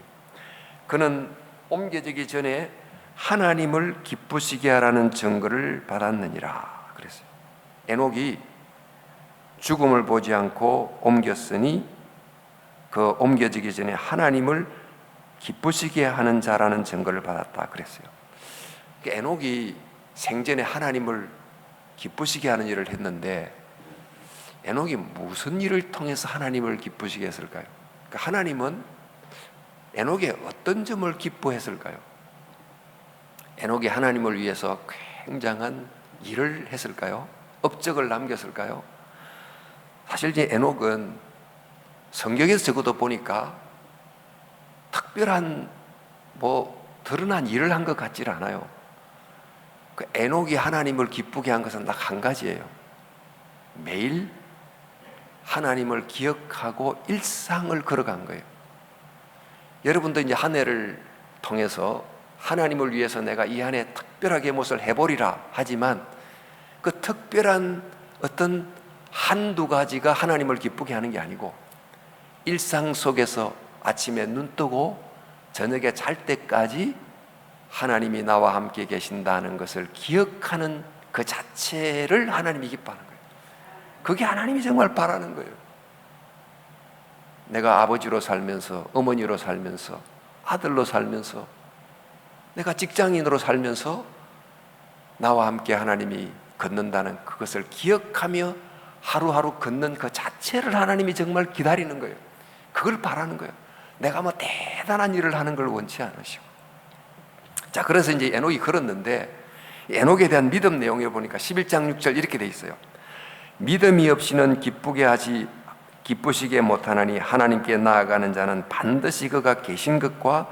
그는 옮겨지기 전에 하나님을 기쁘시게 하라는 증거를 받았느니라 그랬어요. 에녹이 죽음을 보지 않고 옮겼으니 그 옮겨지기 전에 하나님을 기쁘시게 하는 자라는 증거를 받았다 그랬어요. 에녹이 생전에 하나님을 기쁘시게 하는 일을 했는데 에녹이 무슨 일을 통해서 하나님을 기쁘시게 했을까요? 그러니까 하나님은 에녹의 어떤 점을 기뻐했을까요? 에녹이 하나님을 위해서 굉장한 일을 했을까요? 업적을 남겼을까요? 사실 이제 에녹은 성경에서 적어도 보니까 특별한 드러난 일을 한 것 같지 않아요. 그 에녹이 하나님을 기쁘게 한 것은 딱 한 가지예요. 매일 하나님을 기억하고 일상을 걸어간 거예요. 여러분도 이제 한 해를 통해서 하나님을 위해서 내가 이 한 해 특별하게 무엇을 해보리라 하지만 그 특별한 어떤 한두 가지가 하나님을 기쁘게 하는 게 아니고 일상 속에서 아침에 눈 뜨고 저녁에 잘 때까지 하나님이 나와 함께 계신다는 것을 기억하는 그 자체를 하나님이 기뻐하는 거예요. 그게 하나님이 정말 바라는 거예요. 내가 아버지로 살면서, 어머니로 살면서, 아들로 살면서, 내가 직장인으로 살면서 나와 함께 하나님이 걷는다는 그것을 기억하며 하루하루 걷는 그 자체를 하나님이 정말 기다리는 거예요. 그걸 바라는 거예요. 내가 대단한 일을 하는 걸 원치 않으시고. 자, 그래서 이제 에녹이 걸었는데 에녹에 대한 믿음 내용에 보니까 11장 6절 이렇게 돼 있어요. 믿음이 없이는 기쁘시게 못하나니 하나님께 나아가는 자는 반드시 그가 계신 것과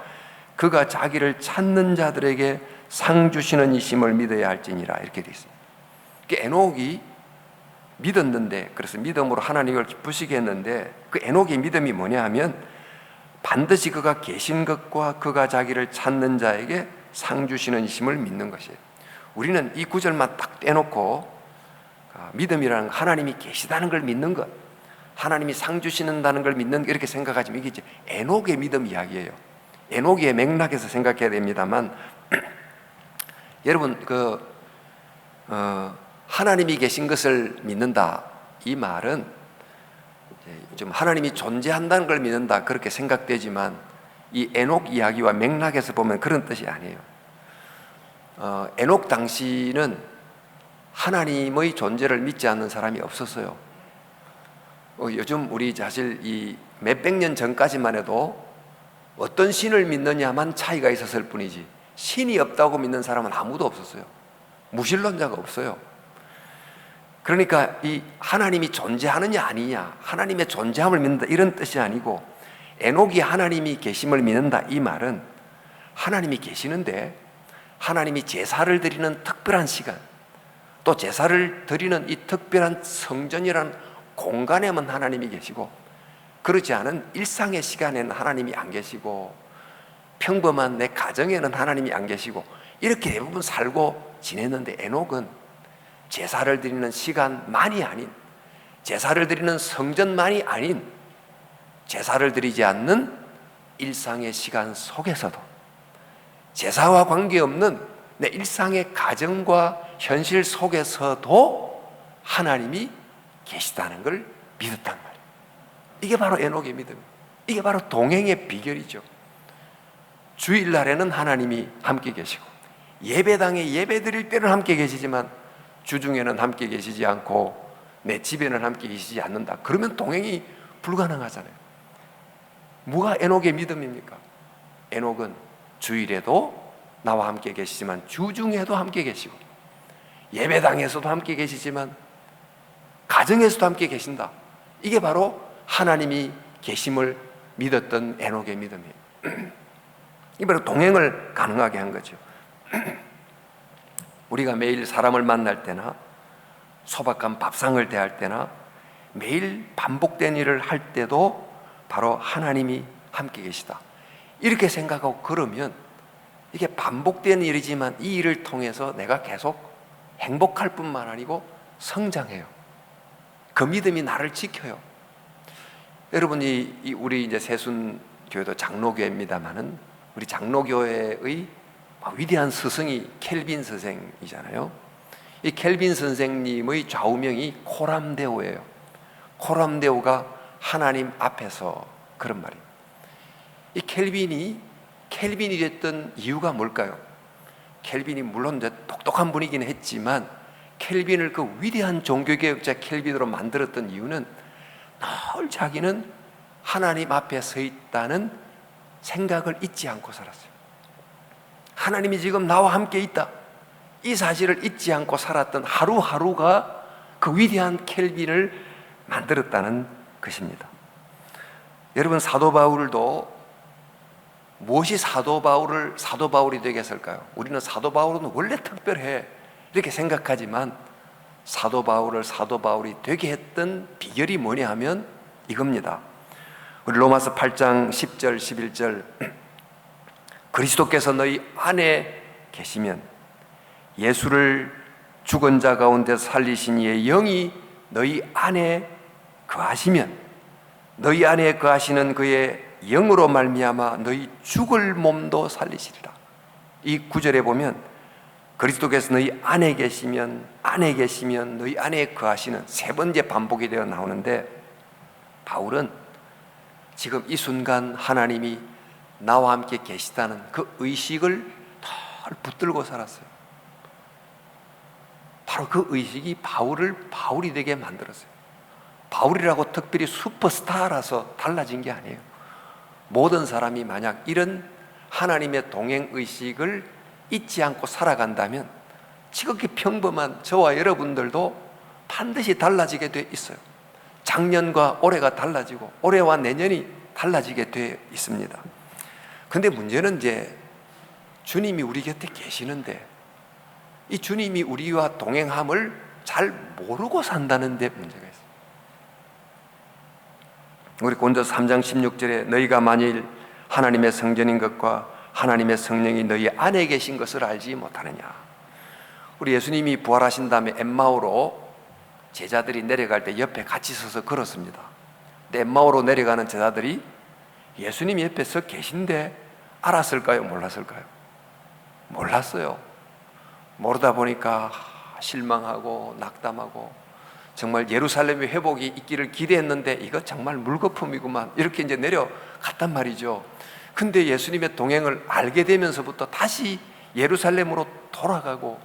그가 자기를 찾는 자들에게 상 주시는 이심을 믿어야 할지니라 이렇게 돼 있습니다. 에녹이 믿었는데 그래서 믿음으로 하나님을 기쁘시게 했는데 그 에녹의 믿음이 뭐냐 하면 반드시 그가 계신 것과 그가 자기를 찾는 자에게 상 주시는 이심을 믿는 것이에요. 우리는 이 구절만 딱 떼놓고 믿음이라는 하나님이 계시다는 걸 믿는 것, 하나님이 상 주시는다는 걸 믿는 것 이렇게 생각하지만 이게 이제 에녹의 믿음 이야기예요. 에녹의 맥락에서 생각해야 됩니다만 여러분 하나님이 계신 것을 믿는다 이 말은 좀 하나님이 존재한다는 걸 믿는다 그렇게 생각되지만 이 에녹 이야기와 맥락에서 보면 그런 뜻이 아니에요. 에녹 당시는 하나님의 존재를 믿지 않는 사람이 없었어요. 요즘 우리 사실 이 몇백 년 전까지만 해도 어떤 신을 믿느냐만 차이가 있었을 뿐이지 신이 없다고 믿는 사람은 아무도 없었어요. 무신론자가 없어요. 그러니까 이 하나님이 존재하느냐 아니냐, 하나님의 존재함을 믿는다 이런 뜻이 아니고 에녹이 하나님이 계심을 믿는다 이 말은 하나님이 계시는데 하나님이 제사를 드리는 특별한 시간 또 제사를 드리는 이 특별한 성전이라는 공간에만 하나님이 계시고 그렇지 않은 일상의 시간에는 하나님이 안 계시고 평범한 내 가정에는 하나님이 안 계시고 이렇게 대부분 살고 지냈는데 에녹은 제사를 드리는 시간만이 아닌 제사를 드리는 성전만이 아닌 제사를 드리지 않는 일상의 시간 속에서도, 제사와 관계없는 내 일상의 가정과 현실 속에서도 하나님이 계시다는 걸 믿었단 말이에요. 이게 바로 에녹의 믿음이에요. 이게 바로 동행의 비결이죠. 주일날에는 하나님이 함께 계시고, 예배당에 예배 드릴 때는 함께 계시지만 주중에는 함께 계시지 않고 내 집에는 함께 계시지 않는다. 그러면 동행이 불가능하잖아요. 뭐가 에녹의 믿음입니까? 에녹은 주일에도 나와 함께 계시지만 주중에도 함께 계시고, 예배당에서도 함께 계시지만 가정에서도 함께 계신다. 이게 바로 하나님이 계심을 믿었던 에녹의 믿음이에요. 이게 바로 동행을 가능하게 한 거죠. 우리가 매일 사람을 만날 때나 소박한 밥상을 대할 때나 매일 반복된 일을 할 때도 바로 하나님이 함께 계시다, 이렇게 생각하고 그러면 이게 반복된 일이지만 이 일을 통해서 내가 계속 행복할 뿐만 아니고 성장해요. 그 믿음이 나를 지켜요. 여러분이 우리 이제 세순교회도 장로교회입니다만은 우리 장로교회의 위대한 스승이 켈빈 선생이잖아요. 이 켈빈 선생님의 좌우명이 코람데오예요. 코람데오가 하나님 앞에서, 그런 말이에요. 이 켈빈이 됐던 이유가 뭘까요? 켈빈이 물론 이제 똑똑한 분이긴 했지만 켈빈을 그 위대한 종교개혁자 켈빈으로 만들었던 이유는 늘 자기는 하나님 앞에 서 있다는 생각을 잊지 않고 살았어요. 하나님이 지금 나와 함께 있다, 이 사실을 잊지 않고 살았던 하루하루가 그 위대한 켈빈을 만들었다는 것입니다. 여러분, 사도 바울도 무엇이 사도 바울이 되게 했을까요? 우리는 사도 바울은 원래 특별해 이렇게 생각하지만 사도 바울이 되게 했던 비결이 뭐냐 하면 이겁니다. 우리 로마서 8장 10절 11절, 그리스도께서 너희 안에 계시면 예수를 죽은 자 가운데 살리신 이의 영이 너희 안에 거하시면 너희 안에 거하시는 그의 영으로 말미암아 너희 죽을 몸도 살리시리라. 이 구절에 보면 그리스도께서 너희 안에 계시면 너희 안에 거하시는 세 번째 반복이 되어 나오는데, 바울은 지금 이 순간 하나님이 나와 함께 계시다는 그 의식을 늘 붙들고 살았어요. 바로 그 의식이 바울이 되게 만들었어요. 바울이라고 특별히 슈퍼스타라서 달라진 게 아니에요. 모든 사람이 만약 이런 하나님의 동행의식을 잊지 않고 살아간다면 지극히 평범한 저와 여러분들도 반드시 달라지게 돼 있어요. 작년과 올해가 달라지고 올해와 내년이 달라지게 돼 있습니다. 근데 문제는 이제 주님이 우리 곁에 계시는데 이 주님이 우리와 동행함을 잘 모르고 산다는 데 문제가 있어요. 우리 고린도서 3장 16절에 너희가 만일 하나님의 성전인 것과 하나님의 성령이 너희 안에 계신 것을 알지 못하느냐. 우리 예수님이 부활하신 다음에 엠마오로 제자들이 내려갈 때 옆에 같이 서서 걸었습니다. 근데 엠마오로 내려가는 제자들이 예수님이 옆에 서 계신데 알았을까요? 몰랐을까요? 몰랐어요. 모르다 보니까 실망하고 낙담하고 정말 예루살렘의 회복이 있기를 기대했는데 이거 정말 물거품이구만 이렇게 이제 내려갔단 말이죠. 근데 예수님의 동행을 알게 되면서부터 다시 예루살렘으로 돌아가고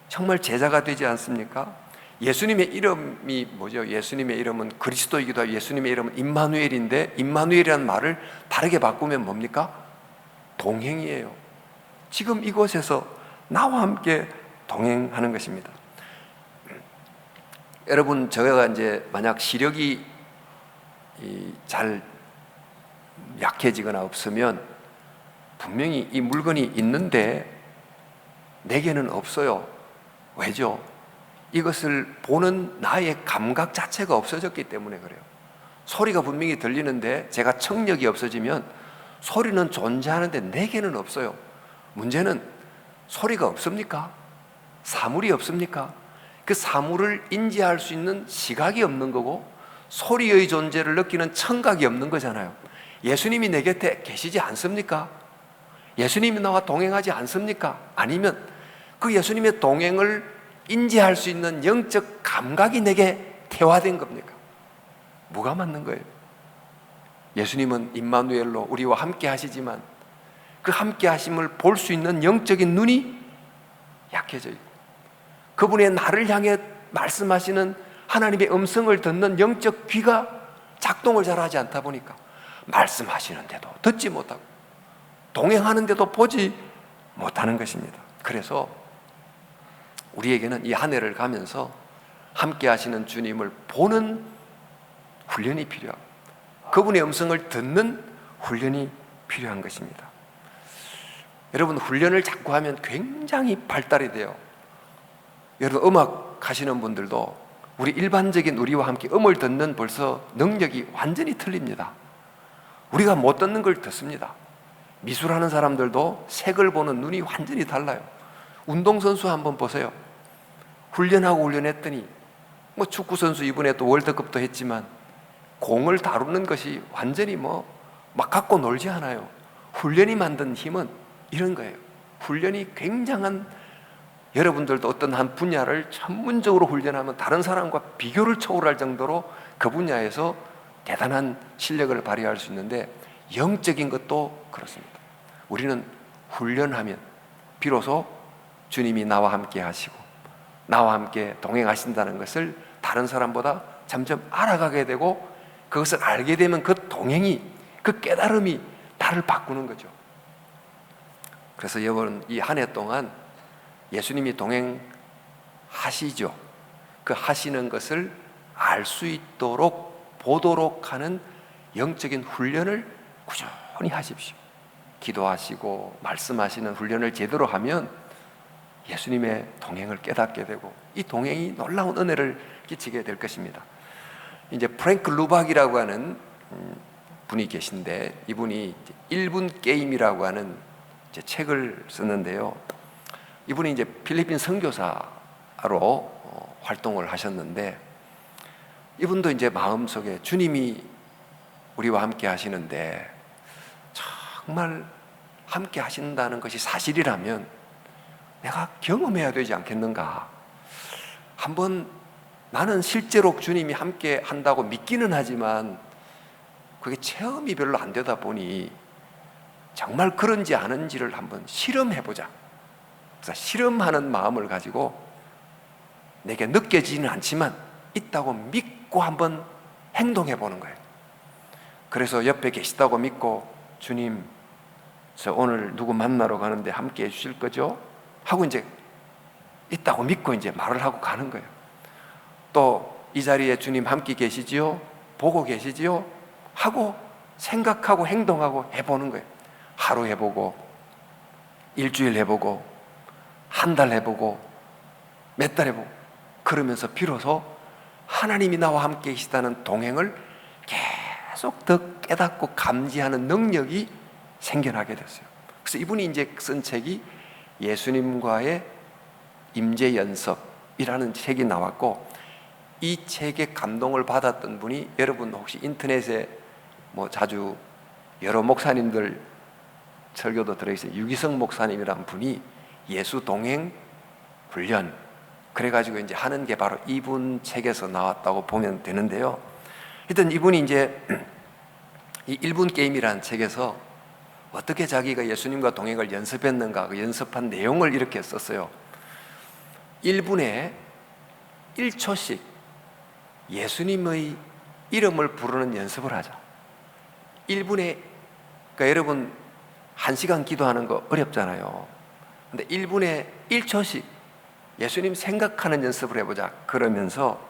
정말 제자가 되지 않습니까? 예수님의 이름이 뭐죠? 예수님의 이름은 그리스도이기도 하고 예수님의 이름은 임마누엘인데 임마누엘이라는 말을 다르게 바꾸면 뭡니까? 동행이에요. 지금 이곳에서 나와 함께 동행하는 것입니다. 여러분, 저희가 이제 만약 시력이 잘 약해지거나 없으면 분명히 이 물건이 있는데 내게는 없어요. 왜죠? 이것을 보는 나의 감각 자체가 없어졌기 때문에 그래요. 소리가 분명히 들리는데 제가 청력이 없어지면 소리는 존재하는데 내게는 없어요. 문제는 소리가 없습니까? 사물이 없습니까? 그 사물을 인지할 수 있는 시각이 없는 거고 소리의 존재를 느끼는 청각이 없는 거잖아요. 예수님이 내 곁에 계시지 않습니까? 예수님이 나와 동행하지 않습니까? 아니면 그 예수님의 동행을 인지할 수 있는 영적 감각이 내게 태화된 겁니까? 뭐가 맞는 거예요? 예수님은 임마누엘로 우리와 함께 하시지만 그 함께 하심을 볼 수 있는 영적인 눈이 약해져 있고, 그분의 나를 향해 말씀하시는 하나님의 음성을 듣는 영적 귀가 작동을 잘하지 않다 보니까 말씀하시는데도 듣지 못하고 동행하는데도 보지 못하는 것입니다. 그래서 우리에게는 이 한 해를 가면서 함께 하시는 주님을 보는 훈련이 필요하고 그분의 음성을 듣는 훈련이 필요한 것입니다. 여러분, 훈련을 자꾸 하면 굉장히 발달이 돼요. 여러분, 음악 하시는 분들도 우리 일반적인 우리와 함께 음을 듣는 벌써 능력이 완전히 틀립니다. 우리가 못 듣는 걸 듣습니다. 미술하는 사람들도 색을 보는 눈이 완전히 달라요. 운동선수 한번 보세요. 훈련하고 훈련했더니 뭐 축구선수 이번에 또 월드컵도 했지만 공을 다루는 것이 완전히 막 갖고 놀지 않아요. 훈련이 만든 힘은 이런 거예요. 훈련이 굉장한, 여러분들도 어떤 한 분야를 전문적으로 훈련하면 다른 사람과 비교를 초월할 정도로 그 분야에서 대단한 실력을 발휘할 수 있는데, 영적인 것도 그렇습니다. 우리는 훈련하면 비로소 주님이 나와 함께 하시고 나와 함께 동행하신다는 것을 다른 사람보다 점점 알아가게 되고, 그것을 알게 되면 그 동행이, 그 깨달음이 나를 바꾸는 거죠. 그래서 여러분, 이 한 해 동안 예수님이 동행하시죠. 그 하시는 것을 알 수 있도록 보도록 하는 영적인 훈련을 꾸준히 하십시오. 기도하시고 말씀하시는 훈련을 제대로 하면 예수님의 동행을 깨닫게 되고 이 동행이 놀라운 은혜를 끼치게 될 것입니다. 이제 프랭크 루박이라고 하는 분이 계신데, 이분이 1분 게임이라고 하는 책을 썼는데요. 이분이 이제 필리핀 선교사로 활동을 하셨는데, 이분도 이제 마음속에 주님이 우리와 함께 하시는데 정말 함께 하신다는 것이 사실이라면 내가 경험해야 되지 않겠는가. 한번 나는 실제로 주님이 함께 한다고 믿기는 하지만 그게 체험이 별로 안 되다 보니 정말 그런지 아닌지를 한번 실험해보자. 그래서 실험하는 마음을 가지고 내게 느껴지지는 않지만 있다고 믿고 한번 행동해보는 거예요. 그래서 옆에 계시다고 믿고, 주님, 저 오늘 누구 만나러 가는데 함께 해주실 거죠? 하고 이제 있다고 믿고 이제 말을 하고 가는 거예요. 또 이 자리에 주님 함께 계시지요? 보고 계시지요? 하고 생각하고 행동하고 해보는 거예요. 하루 해보고, 일주일 해보고, 한 달 해보고, 몇 달 해보고, 그러면서 비로소 하나님이 나와 함께 계시다는 동행을 계속 더 깨닫고 감지하는 능력이 생겨나게 됐어요. 그래서 이분이 이제 쓴 책이 예수님과의 임재연습이라는 책이 나왔고, 이 책에 감동을 받았던 분이, 여러분 혹시 인터넷에 자주 여러 목사님들 설교도 들어있어요. 유기성 목사님이라는 분이 예수 동행 훈련 그래가지고 이제 하는 게 바로 이분 책에서 나왔다고 보면 되는데요. 하여튼 이분이 이제 이 1분 게임이라는 책에서 어떻게 자기가 예수님과 동행을 연습했는가, 그 연습한 내용을 이렇게 썼어요. 1분에 1초씩 예수님의 이름을 부르는 연습을 하자. 1분에, 그러니까 여러분 1시간 기도하는 거 어렵잖아요. 근데 1분에 1초씩 예수님 생각하는 연습을 해보자. 그러면서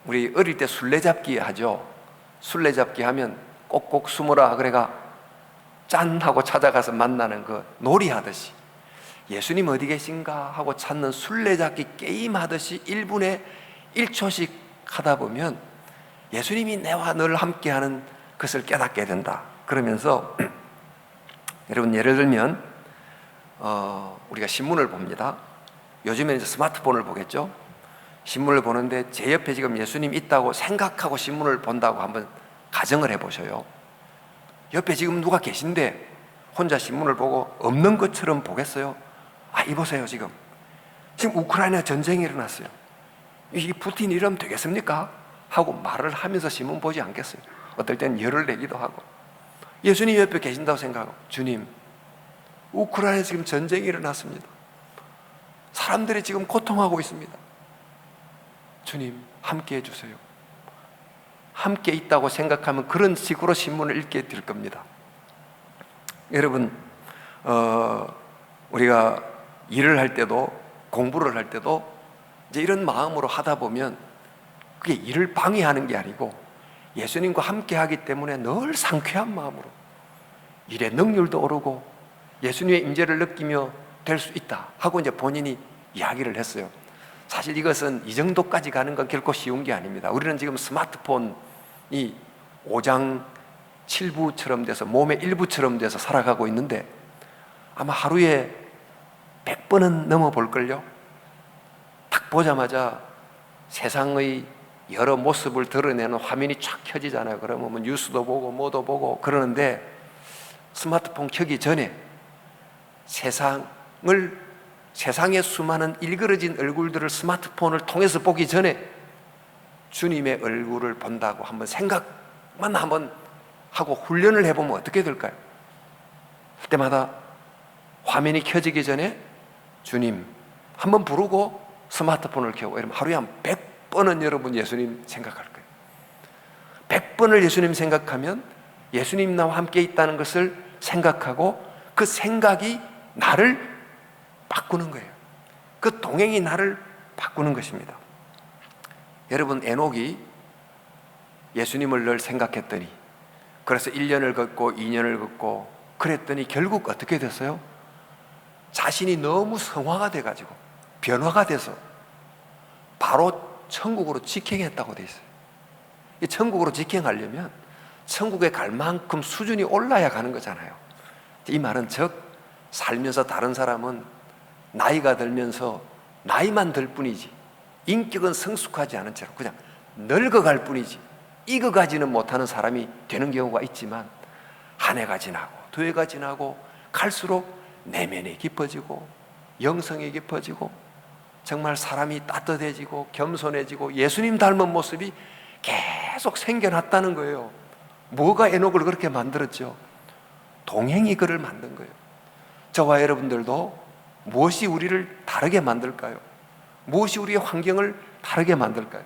우리 어릴 때 술래잡기 하죠. 술래잡기 하면 꼭꼭 숨어라 그래가 짠 하고 찾아가서 만나는 그 놀이하듯이 예수님 어디 계신가 하고 찾는 술래잡기 게임 하듯이 1분에 1초씩 하다 보면 예수님이 내와 늘 함께하는 것을 깨닫게 된다. 그러면서 여러분, 예를 들면 우리가 신문을 봅니다. 요즘에는 이제 스마트폰을 보겠죠. 신문을 보는데 제 옆에 지금 예수님 있다고 생각하고 신문을 본다고 한번 가정을 해보셔요. 옆에 지금 누가 계신데 혼자 신문을 보고 없는 것처럼 보겠어요? 이보세요. 지금 우크라이나 전쟁이 일어났어요. 이 푸틴 이러면 되겠습니까? 하고 말을 하면서 신문 보지 않겠어요? 어떨 땐 열을 내기도 하고. 예수님 옆에 계신다고 생각하고, 주님, 우크라이나에 지금 전쟁이 일어났습니다. 사람들이 지금 고통하고 있습니다. 주님, 함께 해주세요. 함께 있다고 생각하면 그런 식으로 신문을 읽게 될 겁니다. 여러분, 우리가 일을 할 때도, 공부를 할 때도 이제 이런 마음으로 하다 보면 그게 일을 방해하는 게 아니고 예수님과 함께 하기 때문에 늘 상쾌한 마음으로 일의 능률도 오르고 예수님의 임재를 느끼며 될 수 있다 하고 이제 본인이 이야기를 했어요. 사실 이것은 이 정도까지 가는 건 결코 쉬운 게 아닙니다. 우리는 지금 스마트폰이 5장 7부처럼 돼서 몸의 일부처럼 돼서 살아가고 있는데 아마 하루에 100번은 넘어볼걸요. 딱 보자마자 세상의 여러 모습을 드러내는 화면이 쫙 켜지잖아요. 그러면 뭐 뉴스도 보고 뭐도 보고 그러는데 스마트폰 켜기 전에 세상의 수많은 일그러진 얼굴들을 스마트폰을 통해서 보기 전에 주님의 얼굴을 본다고 한번 생각만 한번 하고 훈련을 해보면 어떻게 될까요? 그때마다 화면이 켜지기 전에 주님 한번 부르고 스마트폰을 켜고 이러면 하루에 한 100번은 여러분 예수님 생각할 거예요. 100번을 예수님 생각하면 예수님 나와 함께 있다는 것을 생각하고 그 생각이 나를 바꾸는 거예요. 그 동행이 나를 바꾸는 것입니다. 여러분, 에녹이 예수님을 늘 생각했더니 그래서 1년을 걷고 2년을 걷고 그랬더니 결국 어떻게 됐어요? 자신이 너무 성화가 돼가지고 변화가 돼서 바로 천국으로 직행했다고 돼 있어요. 이 천국으로 직행하려면 천국에 갈 만큼 수준이 올라야 가는 거잖아요. 이 말은 즉 살면서 다른 사람은 나이가 들면서 나이만 들 뿐이지 인격은 성숙하지 않은 채로 그냥 늙어갈 뿐이지 익어가지는 못하는 사람이 되는 경우가 있지만 한 해가 지나고 두 해가 지나고 갈수록 내면이 깊어지고 영성이 깊어지고 정말 사람이 따뜻해지고 겸손해지고 예수님 닮은 모습이 계속 생겨났다는 거예요. 뭐가 에녹을 그렇게 만들었죠? 동행이 그를 만든 거예요. 저와 여러분들도 무엇이 우리를 다르게 만들까요? 무엇이 우리의 환경을 다르게 만들까요?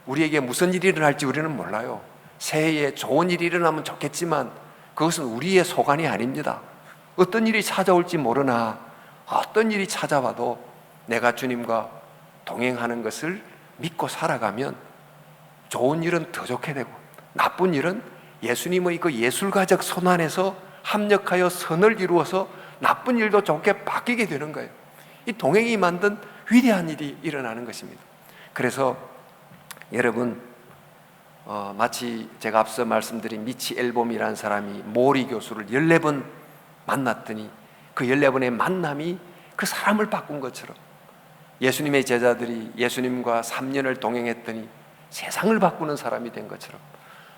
우리에게 무슨 일이 일어날지 우리는 몰라요. 새해에 좋은 일이 일어나면 좋겠지만 그것은 우리의 소관이 아닙니다. 어떤 일이 찾아올지 모르나 어떤 일이 찾아와도 내가 주님과 동행하는 것을 믿고 살아가면 좋은 일은 더 좋게 되고 나쁜 일은 예수님의 그 예술가적 손 안에서 합력하여 선을 이루어서 나쁜 일도 좋게 바뀌게 되는 거예요. 이 동행이 만든 위대한 일이 일어나는 것입니다. 그래서 여러분 마치 제가 앞서 말씀드린 미치 앨범이라는 사람이 모리 교수를 14번 만났더니 그 14번의 만남이 그 사람을 바꾼 것처럼 예수님의 제자들이 예수님과 3년을 동행했더니 세상을 바꾸는 사람이 된 것처럼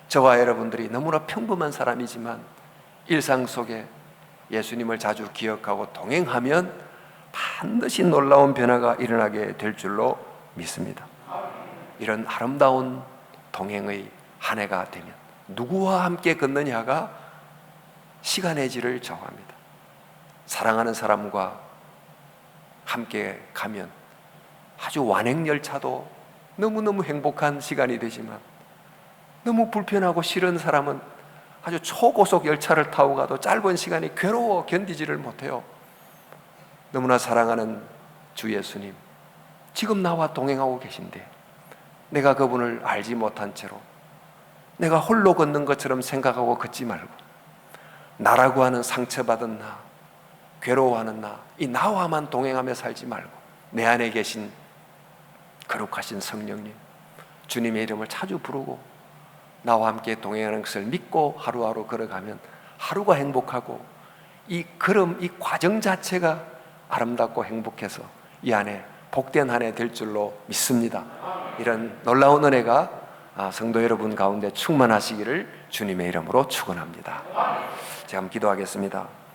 저와 여러분들이 너무나 평범한 사람이지만 일상 속에 예수님을 자주 기억하고 동행하면 반드시 놀라운 변화가 일어나게 될 줄로 믿습니다. 이런 아름다운 동행의 한 해가 되면 누구와 함께 걷느냐가 시간의 질을 정합니다. 사랑하는 사람과 함께 가면 아주 완행열차도 너무너무 행복한 시간이 되지만 너무 불편하고 싫은 사람은 아주 초고속 열차를 타고 가도 짧은 시간이 괴로워 견디지를 못해요. 너무나 사랑하는 주 예수님, 지금 나와 동행하고 계신데 내가 그분을 알지 못한 채로 내가 홀로 걷는 것처럼 생각하고 걷지 말고 나라고 하는 상처받은 나, 괴로워하는 나, 이 나와만 동행하며 살지 말고 내 안에 계신 거룩하신 성령님, 주님의 이름을 자주 부르고 나와 함께 동행하는 것을 믿고 하루하루 걸어가면 하루가 행복하고 이 걸음, 이 과정 자체가 아름답고 행복해서 이 안에 복된 한 해 될 줄로 믿습니다. 이런 놀라운 은혜가 성도 여러분 가운데 충만하시기를 주님의 이름으로 축원합니다. 제가 한번 기도하겠습니다.